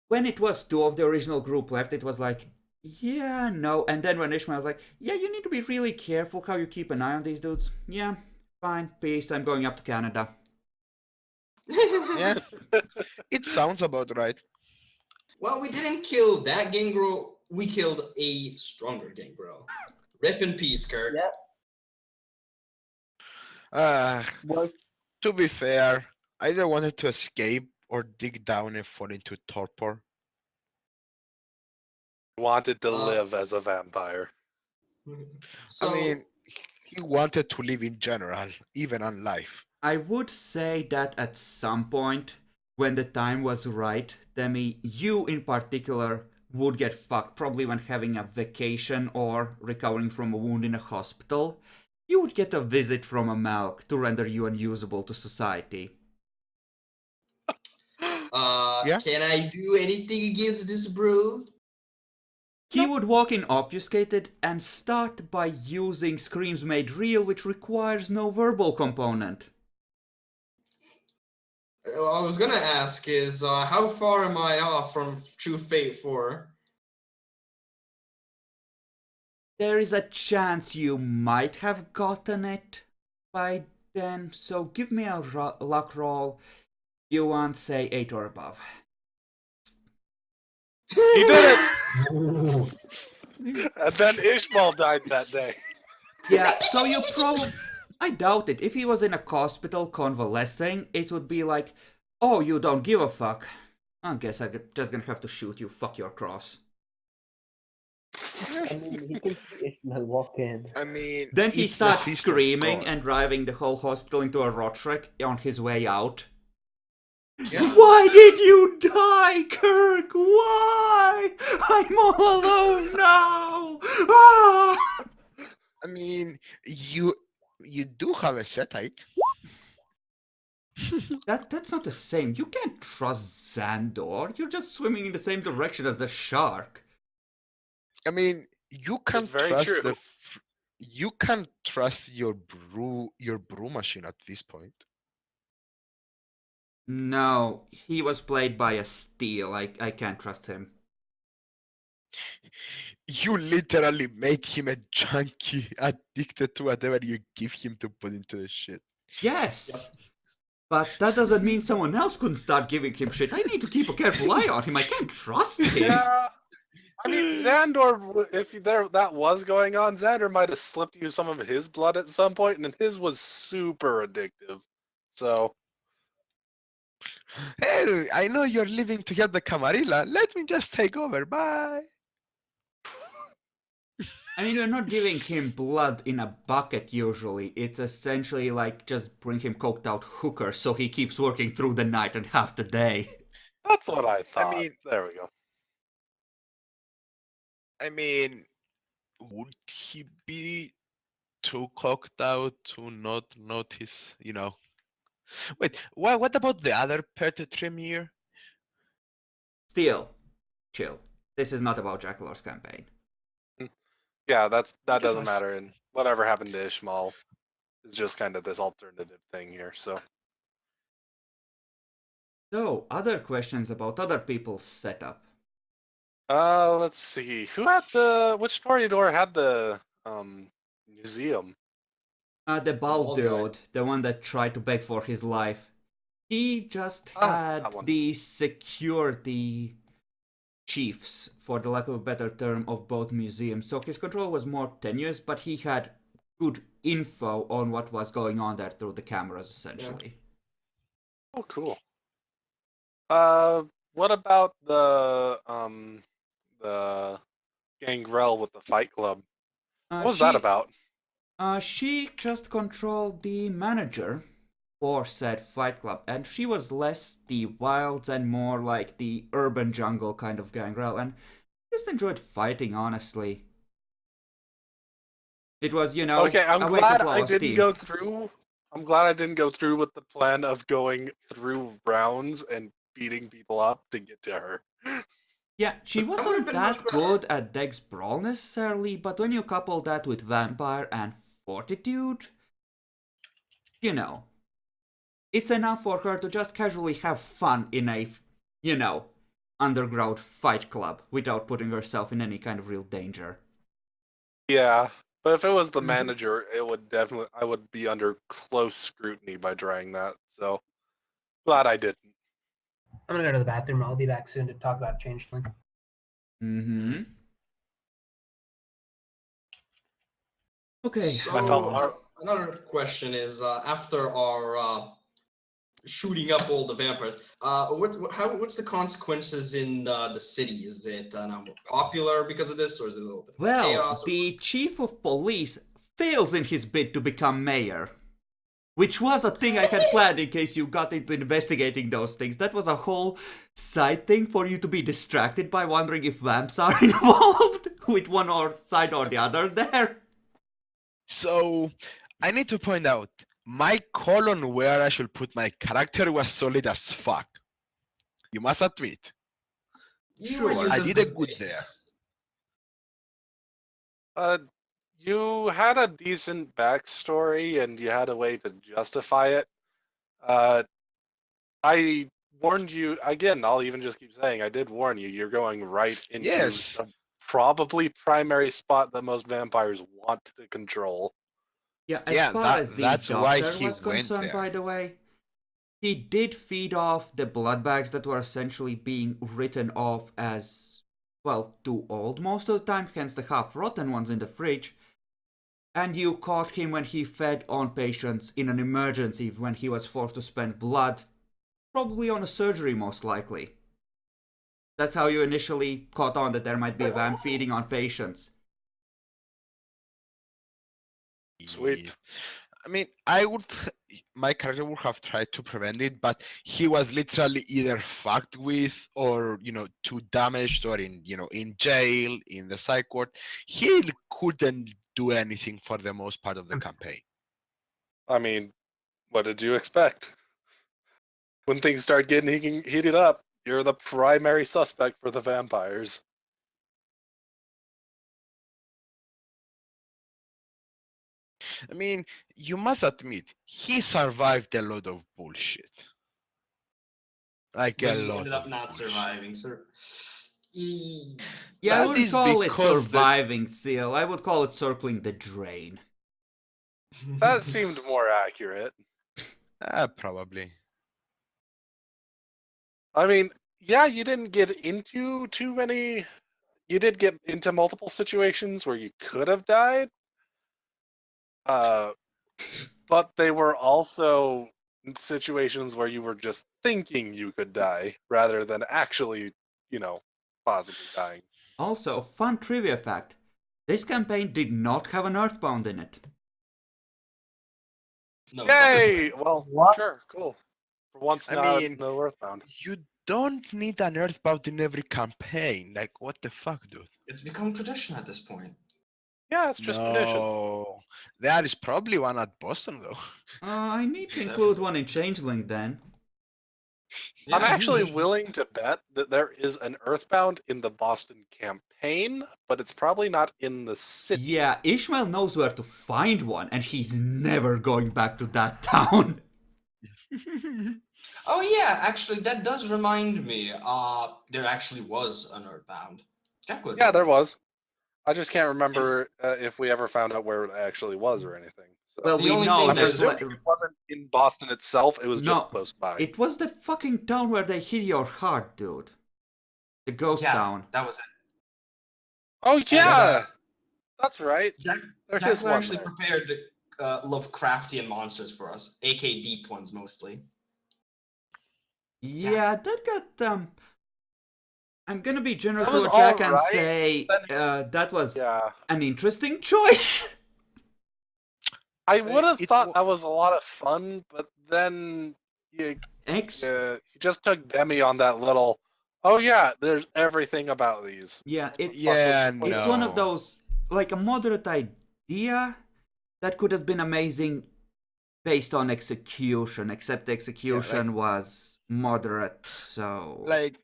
when it was 2 of the original group left, it was like, yeah, no. And then when Ishmael was like, yeah, you need to be really careful how you keep an eye on these dudes. Yeah, fine, peace. I'm going up to Canada. Yeah, it sounds about right. Well, we didn't kill that gangrel. We killed a stronger gangrel. Rip in peace, Kurt. Yeah. Well, To be fair, I either wanted to escape or dig down and fall into torpor. wanted to Uh, live as a vampire. So, I mean, he wanted to live in general, even on life. I would say that at some point, when the time was right, Demi, you in particular would get fucked, probably when having a vacation or recovering from a wound in a hospital. You would get a visit from a Malk to render you unusable to society. Yeah. Can I do anything against this bro? He would walk in obfuscated and start by using Screams Made Real, which requires no verbal component. I was gonna ask is how far am I off from True Fate 4? there is a chance you might have gotten it by then, so give me a luck roll. You want, say, 8 or above. He did it! Ooh. And then Ishmael died that day. Yeah, so you probably... I doubt it. If he was in a hospital convalescing, it would be like, oh, you don't give a fuck. I guess I'm just gonna have to shoot you. Fuck your cross. I mean, he can see Ishmael walk in. I mean, Then he it's the starts feast of screaming God. and driving the whole hospital into a rot wreck on his way out. Yeah. Why did you die, Kirk? Why? I'm all alone now. Ah! I mean, you do have a satellite. That's not the same. You can't trust Xandor. You're just swimming in the same direction as the shark. I mean, you can very trust true. you can trust your brew machine at this point. No, he was played by a steel. I can't trust him. You literally make him a junkie, addicted to whatever you give him to put into the shit. Yes. But that doesn't mean someone else couldn't start giving him shit. I need to keep a careful eye on him. I can't trust him. Yeah. I mean, Xandor, if that was going on, Xandor might have slipped you some of his blood at some point, and his was super addictive. So, Hey, I know you're leaving to help the Camarilla. Let me just take over. Bye. I mean, we're not giving him blood in a bucket usually. It's essentially like just bring him coked out hooker so he keeps working through the night and half the day. that's what I thought. mean- There we go. I mean, would he be too cocked out to not notice, you know? Wait, what about the other pet Tremere? Still, chill. This is not about Jackalor's campaign. Yeah, that Just doesn't ask. matter. And whatever happened to Ishmael is just kind of this alternative thing here. So, So, other questions about other people's setup. let's see. Which Toreador had the museum? The bald bald guy. dude, the one that tried to beg for his life. He just that had one. the security chiefs, for the lack of a better term, of both museums. So his control was more tenuous, but he had good info on what was going on there through the cameras, essentially. Oh, cool. What about the Gangrel with the Fight Club? What was that about? She just controlled the manager for said Fight Club, and she was less the wilds and more like the urban jungle kind of Gangrel, and just enjoyed fighting, honestly. It was, you know, Okay, I'm a glad wake-up I call, didn't Steve. go through. I'm glad I didn't go through with the plan of going through rounds and beating people up to get to her. Yeah, she That would've wasn't been that much better. good at Dex Brawl necessarily, but when you couple that with Vampire and Fortitude, you know, it's enough for her to just casually have fun in a, you know, underground fight club without putting herself in any kind of real danger. Yeah, but if it was the Mhm. manager, it would definitely. I would be under close scrutiny by trying that. So glad I didn't. I'm gonna go to the bathroom. I'll be back soon to talk about Changeling. Mm-hmm. Okay. So I felt another question is after our shooting up all the vampires, what's the consequences in the city? Is it now more popular because of this, or is it a little bit of Well, chaos? the chief of police fails in his bid to become mayor. Which was a thing I had planned in case you got into investigating those things. That was a whole side thing for you to be distracted by wondering if vamps are involved with one or side or the other there. So, I need to point out, my call on where I should put my character was solid as fuck. You must admit. You were Sure, used I as did a the good bait, there. yes. You had a decent backstory and you had a way to justify it. I warned you again. I'll even just keep saying I did warn you. You're going right into Yes. some probably primary spot that most vampires want to control. Yeah, as Yeah, far as the that's why doctor he was went concerned, there. by the way, he did feed off the blood bags that were essentially being written off as, well, too old most of the time, hence the half-rotten ones in the fridge. And you caught him when he fed on patients in an emergency when he was forced to spend blood, probably on a surgery most likely. That's how you initially caught on that there might be a vamp feeding on patients. Sweet. Yeah. I mean, my character would have tried to prevent it, but he was literally either fucked with or, too damaged or in jail, in the psych ward. He couldn't do anything for the most part of the campaign. I mean, what did you expect? When things start getting heated up, you're the primary suspect for the vampires. I mean, you must admit, he survived a lot of bullshit. Like a But he lot ended up of not bullshit. surviving, sir. Yeah, I That wouldn't is call it because surviving, Seal. I would call it circling the drain. That seemed more accurate. Probably. I mean, yeah, you didn't get into too many. You did get into multiple situations where you could have died. But they were also situations where you were just thinking you could die rather than actually, possibly dying. Also, fun trivia fact. This campaign did not have an Earthbound in it. No, Yay! Well, What? sure, cool. For once, I now mean, no Earthbound. You don't need an Earthbound in every campaign. Like, what the fuck, dude? it's become tradition at this point. Yeah, it's just tradition. No, there is probably one at Boston though. I need to include one in Changeling then. I'm Yeah, actually tradition. willing to bet that there is an Earthbound in the Boston campaign, but it's probably not in the city. Yeah, Ishmael knows where to find one, and he's never going back to that town. Oh yeah, actually, that does remind me. There actually was an Earthbound. Jack would Yeah, know there me. was. I just can't remember if we ever found out where it actually was or anything. So Well, The we only know thing I'm there's presuming it wasn't in Boston itself. It was just No, close by. it was the fucking town where they hit your heart, dude. The ghost Yeah, town. that was it. Oh And, yeah, that's right. Jack, There Jack is one actually there. prepared Lovecraftian monsters for us, aka deep ones mostly. Yeah, that got I'm gonna be generous That was to Jack and alright, say then that was Yeah, an interesting choice. I would have It thought wa- that was a lot of fun, but then you X. you just took Demi on that little. Oh yeah, there's everything about these. Yeah, What the fuck was Yeah, the point it's of one that? of no. those like a moderate idea that could have been amazing based on execution, except the execution was moderate, so Like,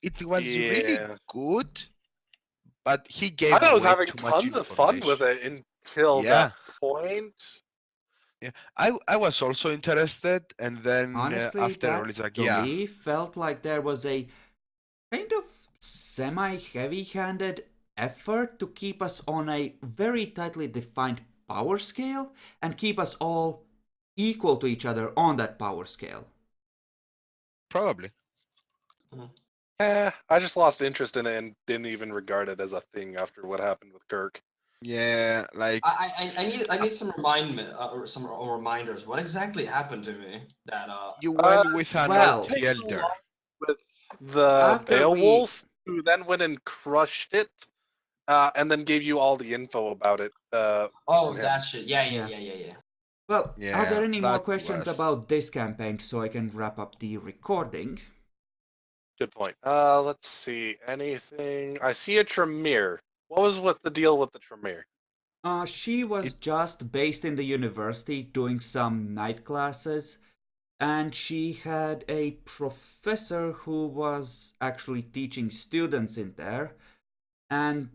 it was really Yeah, good, but he I gave was way having too much tons of fun with information. it until Yeah, that point. yeah. I was also interested, and then honestly, after all, that it's like, to yeah, me felt like there was a kind of semi-heavy-handed effort to keep us on a very tightly defined power scale and keep us all equal to each other on that power scale. probably. I just lost interest in it and didn't even regard it as a thing after what happened with Kirk. Yeah, like I need some reminders. What exactly happened to me? That you Uh, went with an well, OT Take elder. along with the After we Beowulf, who then went and crushed it, and then gave you all the info about it. oh from him. that shit. Yeah. well, are Yeah, there any more that questions was. about this campaign so I can wrap up the recording? Good point. Let's see. Anything? I see a Tremere. What was with the deal with the Tremere? She was It- just based in the university doing some night classes, and she had a professor who was actually teaching students in there, and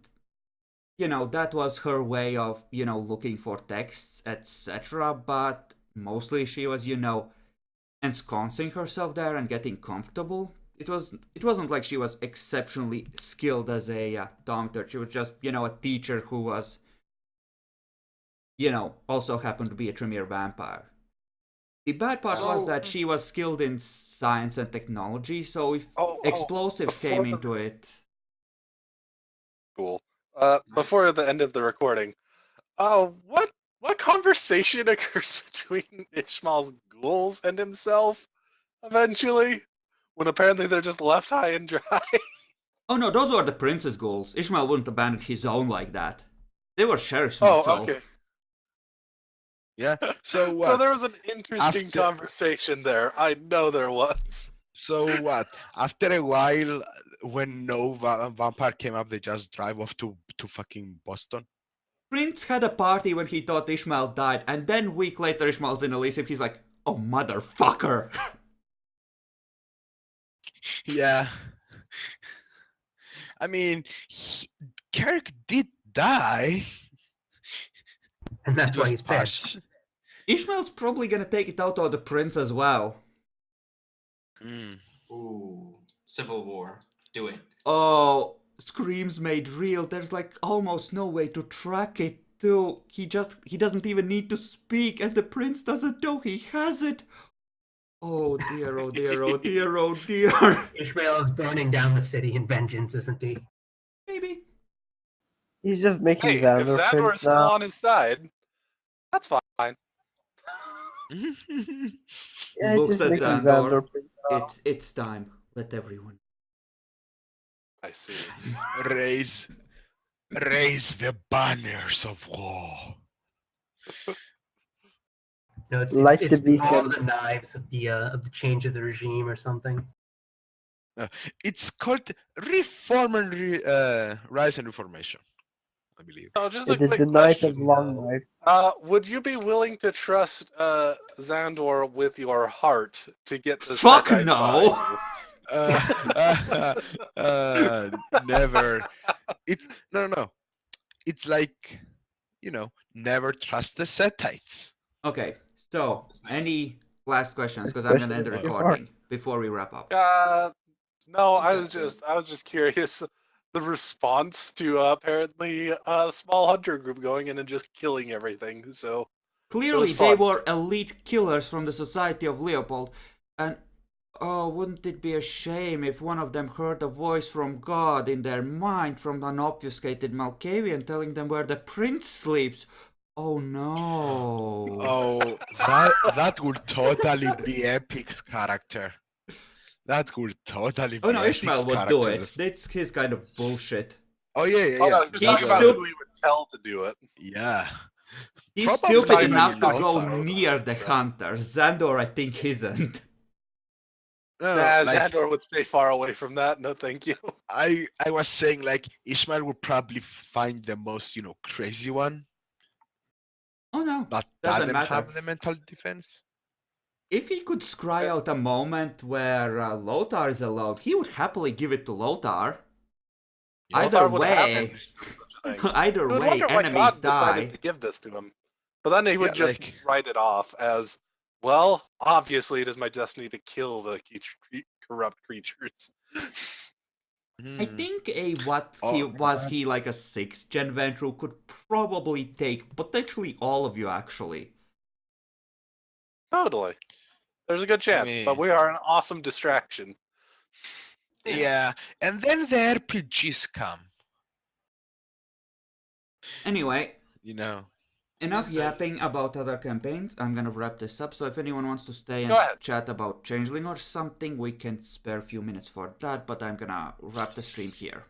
that was her way of looking for texts, etc. But mostly she was ensconcing herself there and getting comfortable. it wasn't like she was exceptionally skilled as a doctor. She was just, a teacher who was, also happened to be a Tremere vampire. The bad part was that she was skilled in science and technology, so if explosives came into it... Cool. Before the end of the recording, what conversation occurs between Ishmael's ghouls and himself eventually? When apparently they're just left high and dry. Oh no, those were the prince's goals. Ishmael wouldn't abandon his own like that. They were sheriff's muscle. Okay. Yeah. So what? So there was an interesting conversation there. I know there was. So what? After a while, when no vampire came up, they just drive off to fucking Boston. Prince had a party when he thought Ishmael died, and then a week later Ishmael's in Elysium. He's like, "Oh motherfucker!" Yeah. I mean, Kirk did die. And that's It why was he's pissed. Ishmael's probably gonna take it out on the prince as well. Ooh, Civil War. Do it. Oh, screams made real. There's like almost no way to track it too. He doesn't even need to speak, and the prince doesn't know he has it. Oh dear, oh dear, oh dear, oh dear. Ishmael is burning down the city in vengeance, isn't he? Maybe. He's just making Hey, if Xander Xandor Prince is still now. on his side, that's fine. Yeah, he's Looks just at making Xandor. Xander Prince now. It's time. Let everyone. I see. raise the banners of war. No, it's Like the all the beacons. knives of the change of the regime or something. It's called Reform and Rise and Reformation, I believe. Oh, just a It is quick the night of question. long life. Would you be willing to trust Xandor with your heart to get the Fuck Setites no! behind you? Never. It's no. It's like, never trust the Setites. Okay, so any last questions? Because I'm gonna end the Especially recording before we wrap up. No, I that's was just curious. The response to apparently a small hunter group going in and just killing everything. So Clearly, fun. they were elite killers from the Society of Leopold, and oh, wouldn't it be a shame if one of them heard a voice from God in their mind from an obfuscated Malkavian telling them where the prince sleeps? Oh no! Oh, that would totally be Epic's character. That would totally be Oh no, Epic's Ishmael would character. do it. That's his kind of bullshit. Oh yeah. Oh, no, He's talking about still- who he would tell to do it. Yeah. He's Probably stupid even enough to Lothar go was near on the it, so. hunter. Xandor, I think, isn't. No, Nah, like, Xandor would stay far away from that. No, thank you. I was saying, like, Ishmael would probably find the most, crazy one Oh no, that doesn't doesn't matter. have the mental defense. If he could scry out a moment where Lothar is alone, he would happily give it to Lothar. Either Lothar would have way, him do such a thing. either You would way, wonder why enemies God die. decided to give this to him. But then he would Yeah, just like- write it off as, well, obviously it is my destiny to kill the corrupt creatures. I Hmm. think Oh, was he like a 6th gen Ventru could probably take potentially all of you actually. Totally. There's a good chance, but mean- we are an awesome distraction. Yeah, and then the RPGs come. Anyway, Enough enough yapping about other campaigns. I'm gonna wrap this up. So if anyone wants to stay Go and ahead. chat about Changeling or something, we can spare a few minutes for that. But I'm gonna wrap the stream here.